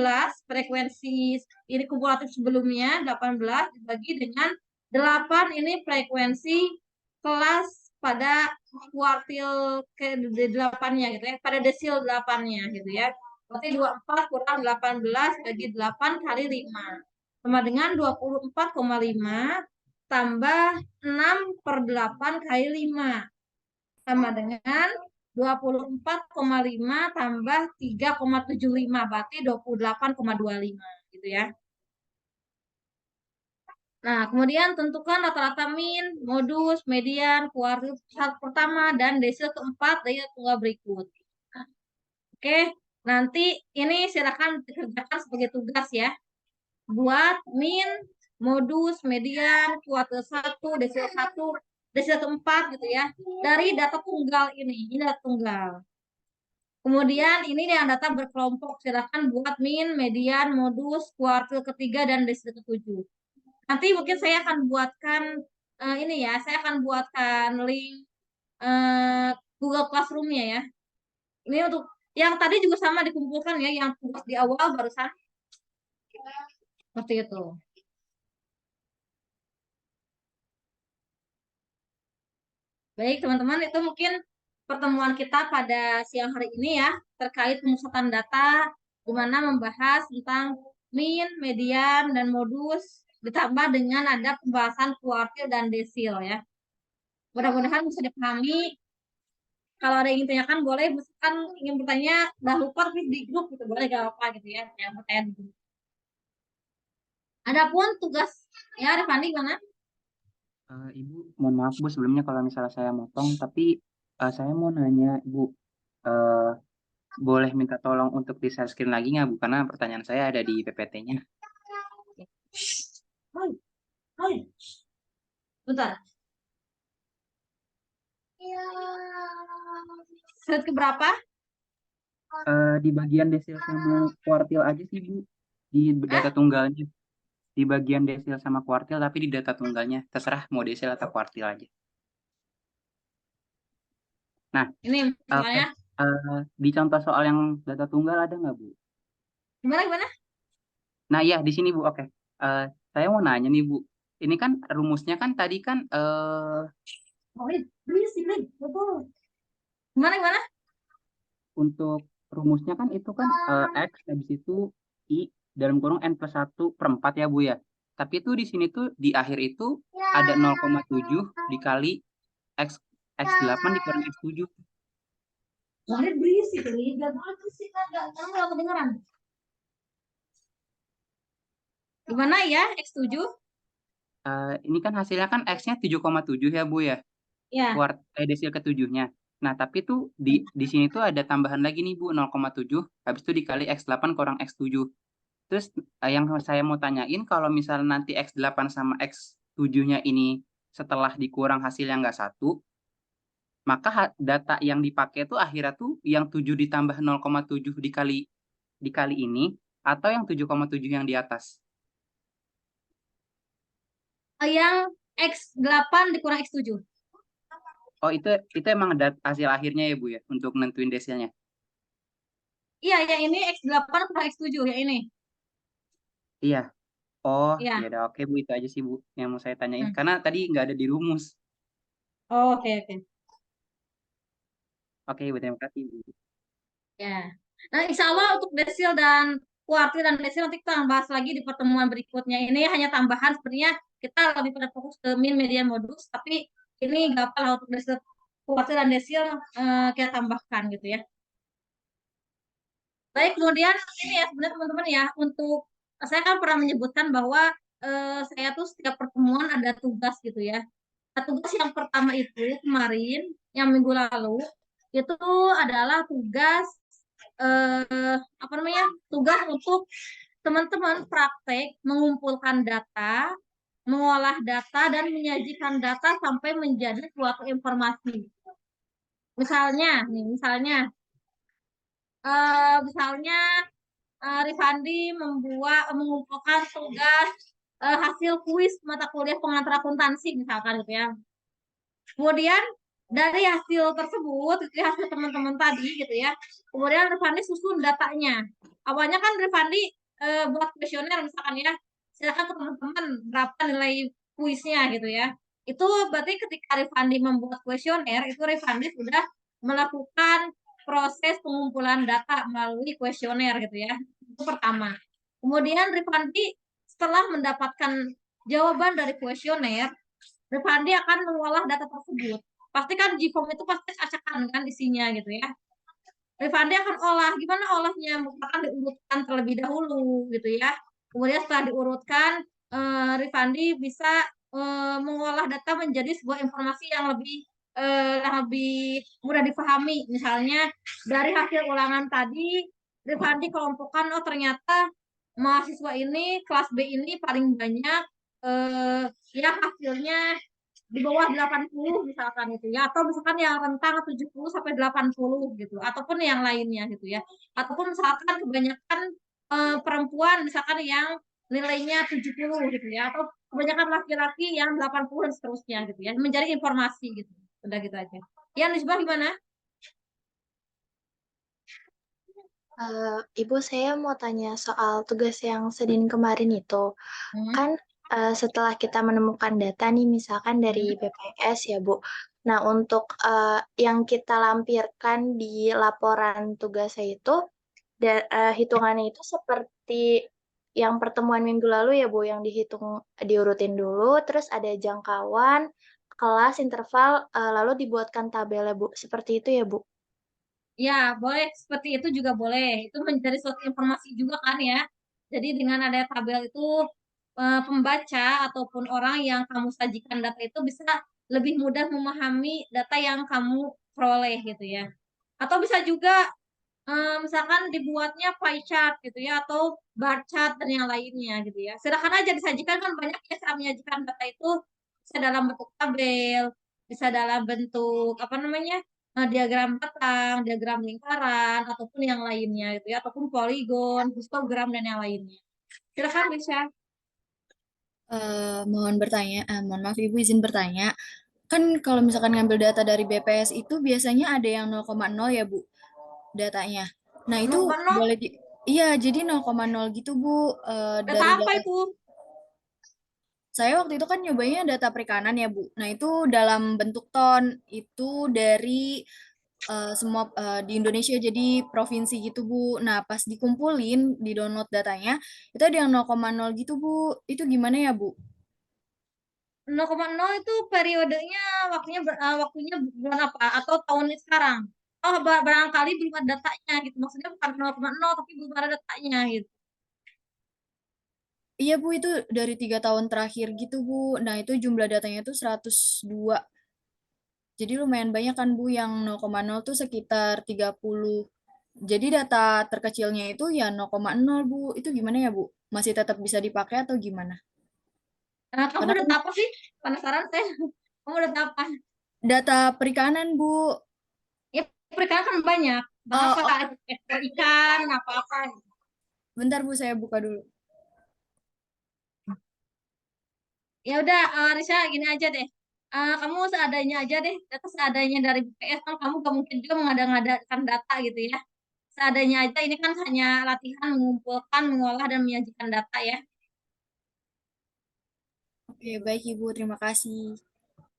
frekuensi ini kumulatif sebelumnya 18 dibagi dengan 8 ini frekuensi kelas pada kuartil ke 8-nya gitu ya, pada desil 8-nya gitu ya. Berarti 24 kurang 18 bagi 8 kali 5 sama dengan 24,5 tambah 6 per 8 kali 5 sama dengan 24,5 tambah 3,75 berarti 28,25 gitu ya. Nah, kemudian tentukan rata-rata min, modus, median, kuartil pertama, dan desil keempat dari tunggal berikut. Oke, nanti ini silakan dikerjakan sebagai tugas ya. Buat min, modus, median, kuartil 1, desil 1, desil keempat gitu ya. Dari data tunggal ini data tunggal. Kemudian ini yang data berkelompok, silakan buat min, median, modus, kuartil ketiga, dan desil ke-7. Nanti mungkin saya akan buatkan ini ya, saya akan buatkan link Google Classroom-nya ya. Ini untuk yang tadi juga sama dikumpulkan ya, yang tugas di awal barusan. Seperti itu. Baik, teman-teman, itu mungkin pertemuan kita pada siang hari ini ya, terkait pemusatan data, di mana membahas tentang min, median, dan modus, ditambah dengan ada pembahasan kuartil dan desil ya. Mudah-mudahan bisa dipahami. Kalau ada yang ingin tanyakan boleh, misalkan ingin bertanya, udah lupa tapi di grup gitu, boleh gak apa gitu ya, yang bertanya di grup. Adapun tugas, ya Rifandi gimana? Ibu, mohon maaf Bu sebelumnya kalau misalnya saya motong, tapi saya mau nanya Bu, boleh minta tolong untuk di share screen lagi nggak Bu? Karena pertanyaan saya ada di PPT-nya. Bentar. Slide keberapa? Di bagian desil sama kuartil aja sih Bu, di data tunggalnya. Di bagian desil sama kuartil, tapi di data tunggalnya. Terserah mau desil atau kuartil aja. Nah, Ini misalnya. di contoh soal yang data tunggal ada nggak Bu? Gimana? Nah ya di sini Bu, oke. Saya mau nanya nih Bu, ini kan rumusnya kan tadi kan Gimana? untuk rumusnya kan itu kan X habis itu I dalam kurung N plus 1/4 ya Bu ya. Tapi itu di sini tuh di akhir itu ada 0,7 dikali X8 dikurangi X7. Lahir berisik nih, gak boleh berisik kan, kamu gak kedengeran. Gimana ya, X7? Ini kan hasilnya kan X-nya 7,7 ya Bu ya. Ya. Desil ke-7-nya. Nah, tapi tuh di sini tuh ada tambahan lagi nih Bu, 0,7 habis itu dikali X8 kurang X7. Terus yang saya mau tanyain kalau misalnya nanti X8 sama X7-nya ini setelah dikurang hasilnya nggak 1, maka data yang dipakai tuh akhirnya tuh yang 7 ditambah 0,7 dikali ini atau yang 7,7 yang di atas? Yang X8 dikurang X7. Oh, itu emang hasil akhirnya ya Bu ya untuk nentuin desilnya. Iya, yang ini X8 kurang X7 ya ini. Iya. Oh, Iya. ya udah oke Bu, itu aja sih Bu yang mau saya tanyain. Karena tadi nggak ada di rumus. Oh, oke, oke. Oke, Ibu, terima kasih, Ibu. Ya. Nah, insya Allah untuk desil dan kuartil dan desil nanti kita bahas lagi di pertemuan berikutnya. Ini hanya tambahan, sebenarnya kita lebih pada fokus ke min, median, modus, tapi ini gampang lah untuk desil, kuartil dan desil kita tambahkan gitu ya. Baik, kemudian ini ya sebenarnya teman-teman ya, untuk saya kan pernah menyebutkan bahwa saya tuh setiap pertemuan ada tugas gitu ya. Nah, tugas yang pertama itu kemarin, yang minggu lalu, itu adalah tugas apa namanya? Tugas untuk teman-teman praktek mengumpulkan data, mengolah data dan menyajikan data sampai menjadi suatu informasi. Misalnya, nih, misalnya Rifandi mengumpulkan tugas hasil kuis mata kuliah pengantar akuntansi misalkan gitu ya. Kemudian dari hasil tersebut, dari hasil teman-teman tadi gitu ya, kemudian Rifandi susun datanya. Awalnya kan Rifandi buat kuesioner misalkan ya, silakan ke teman-teman berapa nilai kuisnya gitu ya. Itu berarti ketika Rifandi membuat kuesioner, itu Rifandi sudah melakukan proses pengumpulan data melalui kuesioner gitu ya. Itu pertama. Kemudian Rifandi setelah mendapatkan jawaban dari kuesioner, Rifandi akan mengolah data tersebut. Pasti kan GFORM itu pasti acakan kan isinya gitu ya. Rifandi akan olah, gimana olahnya? Akan diurutkan terlebih dahulu gitu ya. Kemudian setelah diurutkan, Rifandi bisa mengolah data menjadi sebuah informasi yang lebih mudah dipahami. Misalnya dari hasil ulangan tadi, Rifandi kelompokkan, oh ternyata mahasiswa ini kelas B ini paling banyak ya hasilnya di bawah 80 misalkan itu ya, atau misalkan yang rentang 70 sampai 80 gitu, ataupun yang lainnya gitu ya, ataupun misalkan kebanyakan perempuan misalkan yang nilainya 70 gitu ya, atau kebanyakan laki-laki yang 80 dan seterusnya gitu ya, menjadi informasi gitu. Udah gitu aja. Yang di sebelah gimana? Ibu, saya mau tanya soal tugas yang Senin kemarin itu. Kan setelah kita menemukan data nih, misalkan dari BPS ya, Bu. Nah, untuk yang kita lampirkan di laporan tugas saya itu, hitungannya itu seperti yang pertemuan minggu lalu ya, Bu, yang diurutin dulu, terus ada jangkauan, kelas, interval, lalu dibuatkan tabelnya, Bu. Seperti itu ya, Bu? Ya, boleh seperti itu juga boleh. Itu menjadi suatu informasi juga kan ya. Jadi dengan ada tabel itu pembaca ataupun orang yang kamu sajikan data itu bisa lebih mudah memahami data yang kamu peroleh gitu ya. Atau bisa juga misalkan dibuatnya pie chart gitu ya atau bar chart dan yang lainnya gitu ya. Silakan aja disajikan, kan banyak ya cara menyajikan data itu, bisa dalam bentuk tabel, bisa dalam bentuk apa namanya? Diagram batang, diagram lingkaran ataupun yang lainnya gitu ya, ataupun poligon, histogram dan yang lainnya. Silakan bisa. Mohon maaf Ibu izin bertanya. Kan kalau misalkan ngambil data dari BPS itu biasanya ada yang 0,0 ya Bu datanya. Nah itu 0,0 boleh iya jadi 0,0 gitu Bu data dari apa data. itu? Saya waktu itu kan nyobanya data perikanan ya Bu. Nah itu dalam bentuk ton itu dari semua di Indonesia jadi provinsi gitu Bu. Nah pas dikumpulin di download datanya itu ada yang 0,0 gitu Bu. Itu gimana ya Bu? 0,0 itu periodenya waktunya bulan apa atau tahun sekarang? Oh, barangkali belum ada datanya gitu. Maksudnya bukan 0,0 tapi belum ada datanya gitu. Iya Bu, itu dari 3 tahun terakhir gitu Bu. Nah itu jumlah datanya itu 102. Jadi lumayan banyak kan Bu, yang 0,0 tuh sekitar 30. Jadi data terkecilnya itu ya 0,0 Bu. Itu gimana ya Bu? Masih tetap bisa dipakai atau gimana? Nah, kamu Karena kan data apa sih? Penasaran saya. Kamu data apa? data perikanan Bu. Ya, perikanan kan banyak. Oh, Apa? oh, Ekspor ikan, apa-apa. bentar Bu, saya buka dulu. Ya udah, Risha, gini aja deh. Kamu seadanya aja deh, data seadanya dari BPS kan kamu gak mungkin juga mengada-ngadakan data gitu ya. Seadanya aja, ini kan hanya latihan mengumpulkan, mengolah, dan menyajikan data ya. Oke, baik Ibu, terima kasih.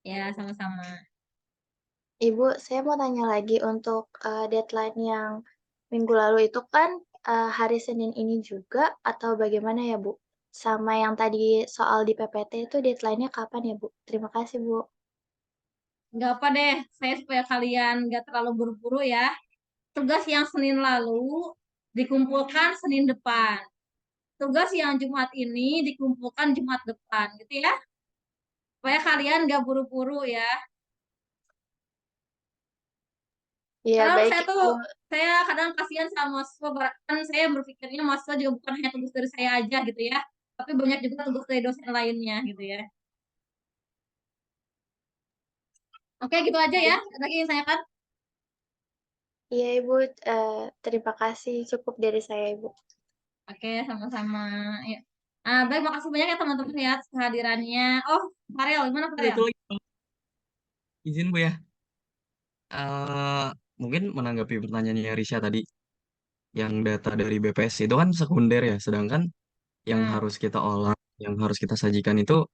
Ya, sama-sama. Ibu, saya mau tanya lagi untuk deadline yang minggu lalu itu kan hari Senin ini juga atau bagaimana ya, Bu? Sama yang tadi soal di PPT itu deadline-nya kapan ya, Bu? Terima kasih, Bu. Nggak apa deh, saya supaya kalian nggak terlalu buru-buru ya. Tugas yang Senin lalu dikumpulkan Senin depan. Tugas yang Jumat ini dikumpulkan Jumat depan, gitu ya. Supaya kalian nggak buru-buru ya. Iya, Karena baik, saya tuh, Ibu. saya kadang kasihan sama mahasiswa, kan saya berpikirnya mahasiswa juga bukan hanya tugas dari saya aja gitu ya. Tapi banyak juga tugas dari dosen lainnya gitu ya. Oke, gitu aja ya. Ada lagi yang saya kan? Iya, Ibu. Terima kasih. Cukup dari saya, Ibu. Oke, sama-sama. Ya. Baik, makasih banyak ya teman-teman ya atas kehadirannya. Oh, Farel, gimana Farel? Itu lagi izin Bu ya. Eh, Mungkin menanggapi pertanyaannya Risha tadi, yang data dari BPS itu kan sekunder ya, sedangkan yang Hmm. harus kita olah, yang harus kita sajikan itu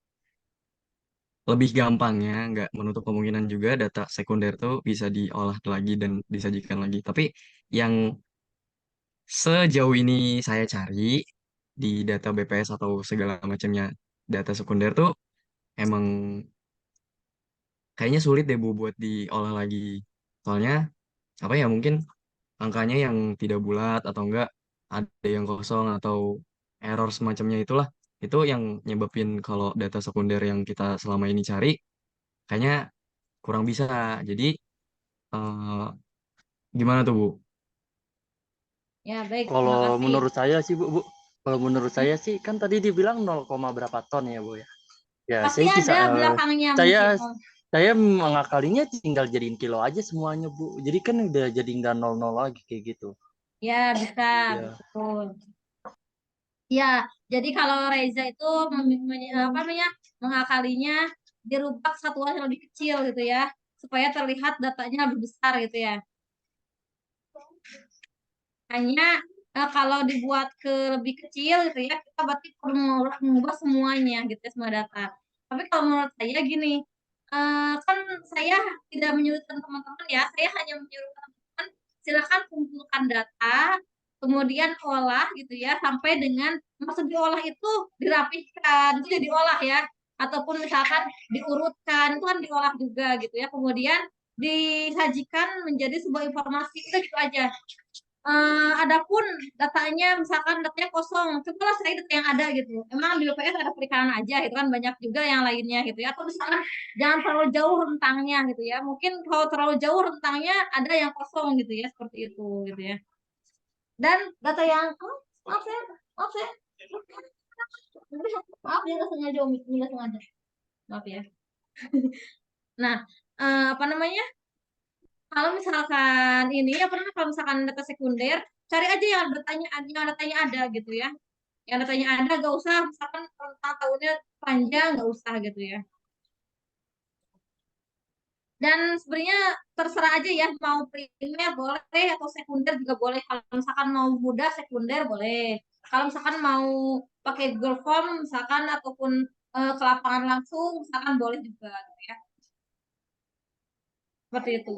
lebih gampangnya, nggak menutup kemungkinan juga data sekunder tuh bisa diolah lagi dan disajikan lagi. Tapi yang sejauh ini saya cari di data BPS atau segala macamnya data sekunder tuh emang kayaknya sulit deh Bu buat diolah lagi. Soalnya apa ya, mungkin angkanya yang tidak bulat atau enggak ada yang kosong atau error semacamnya itulah, itu yang nyebabin kalau data sekunder yang kita selama ini cari kayaknya kurang bisa. Jadi eh, gimana tuh Bu? Ya, baik, terima Kalau kasih. menurut saya sih Bu, kalau menurut Hmm. saya sih kan tadi dibilang 0, berapa ton ya Bu ya. Ya, Pasti ada belakangnya saya mungkin. Oh, saya mengakalinya tinggal jadiin kilo aja semuanya Bu. Jadi kan udah jadi nggak 00 lagi kayak gitu. ya, bisa, Ya. betul. Ya, jadi kalau Reza itu apa namanya, mengakalinya dirubah satuan yang lebih kecil gitu ya, supaya terlihat datanya lebih besar gitu ya. Hanya kalau dibuat ke lebih kecil gitu ya, kita berarti perlu mengubah semuanya gitu ya, semua data. Tapi kalau menurut saya gini, kan saya tidak menyurutkan teman-teman ya, saya hanya menyuruh teman-teman silakan kumpulkan data, kemudian olah gitu ya, sampai dengan maksud diolah itu dirapihkan, itu jadi diolah ya, ataupun misalkan diurutkan, itu kan diolah juga gitu ya, kemudian disajikan menjadi sebuah informasi, itu gitu aja. Adapun datanya, misalkan datanya kosong, cobalah cari data yang ada gitu. Emang di BPS ada perikanan aja, itu kan banyak juga yang lainnya gitu ya. Atau misalkan jangan terlalu jauh rentangnya gitu ya. Mungkin kalau terlalu jauh rentangnya ada yang kosong gitu ya, seperti itu gitu ya. Dan data yang, maaf ya, maaf ya, maaf ya nggak sengaja, Umi, ini nggak sengaja, maaf ya. Nah, apa namanya? Kalau misalkan ini apa namanya, kalau misalkan data sekunder, cari aja yang datanya ada gitu ya. Yang datanya ada, gak usah misalkan rentang tahunnya panjang, gak usah gitu ya. Dan sebenarnya terserah aja ya, mau primer boleh atau sekunder juga boleh. Kalau misalkan mau mudah sekunder boleh. Kalau misalkan mau pakai Google Form misalkan ataupun ke lapangan langsung misalkan boleh juga gitu ya. Seperti itu.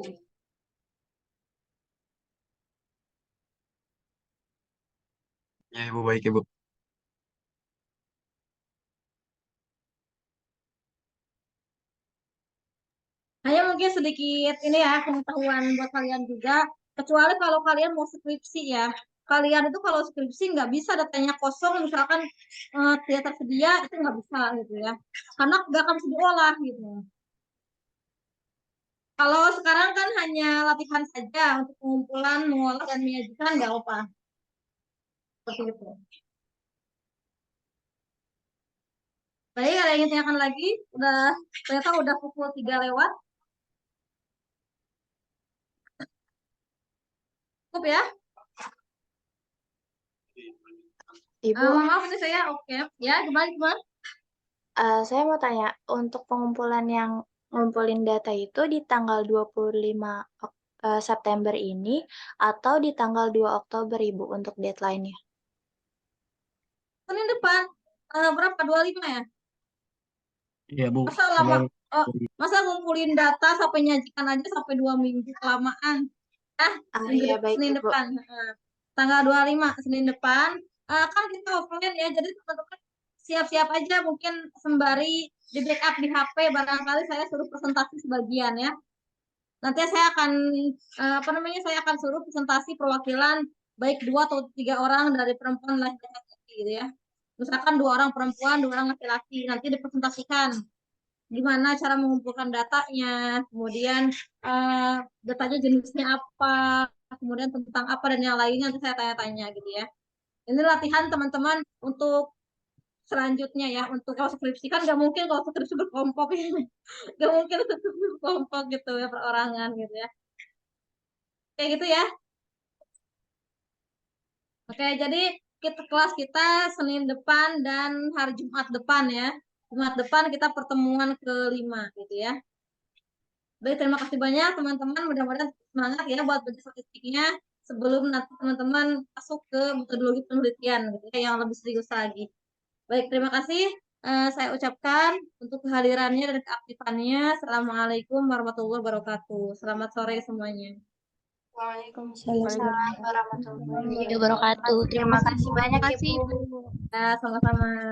Ya Ibu, baik Ibu. Hanya mungkin sedikit ini ya pengetahuan buat kalian juga. Kecuali kalau kalian mau skripsi ya. Kalian itu kalau skripsi nggak bisa datanya kosong, misalkan tidak tersedia, itu nggak bisa gitu ya. Karena nggak akan bisa diolah gitu. Kalau sekarang kan hanya latihan saja untuk pengumpulan, mengolah, dan menyajikan nggak apa. Seperti itu. Baik, ada yang ingin tanyakan lagi? Ternyata udah pukul 3 lewat. Cukup ya? Ibu, Maaf ini saya oke. Ya, gimana? saya mau tanya, untuk pengumpulan yang ngumpulin data itu di tanggal 25 September ini atau di tanggal 2 Oktober, Ibu, untuk deadline-nya? Senin depan. Berapa? 25 ya? Iya Bu, Masa lama, memang oh, masa ngumpulin data sampai nyajikan aja sampai 2 minggu kelamaan. Iya baik Senin Ibu. depan. Tanggal 25 Senin depan. Kan kita offline ya, jadi teman-teman siap-siap aja mungkin sembari di backup di HP, barangkali saya suruh presentasi sebagian ya. Nanti saya akan saya akan suruh presentasi perwakilan baik 2 atau 3 orang dari perempuan laki-laki gitu ya. Misalkan 2 orang perempuan, 2 orang laki-laki, nanti dipresentasikan gimana cara mengumpulkan datanya, kemudian datanya jenisnya apa, kemudian tentang apa dan yang lainnya nanti saya tanya-tanya gitu ya. Ini latihan teman-teman untuk selanjutnya ya. Untuk kalau skripsi kan nggak mungkin kalau skripsi berkelompok ya. Nggak mungkin skripsi berkelompok gitu ya, perorangan gitu ya. Kayak gitu ya. Oke, jadi kelas kita Senin depan dan hari Jumat depan ya. Jumat depan kita pertemuan ke-5 gitu ya. Baik, terima kasih banyak teman-teman. Mudah-mudahan semangat ya buat baca statistiknya sebelum nanti teman-teman masuk ke metodologi penelitian gitu ya, yang lebih serius lagi. Baik, terima kasih. Saya ucapkan untuk kehadirannya dan keaktifannya. Assalamualaikum warahmatullahi wabarakatuh. Selamat sore semuanya. Waalaikumsalam warahmatullahi Waalaikumsalam. wabarakatuh. Terima kasih banyak Terima kasih, Ibu. Bu. Ya, sama-sama.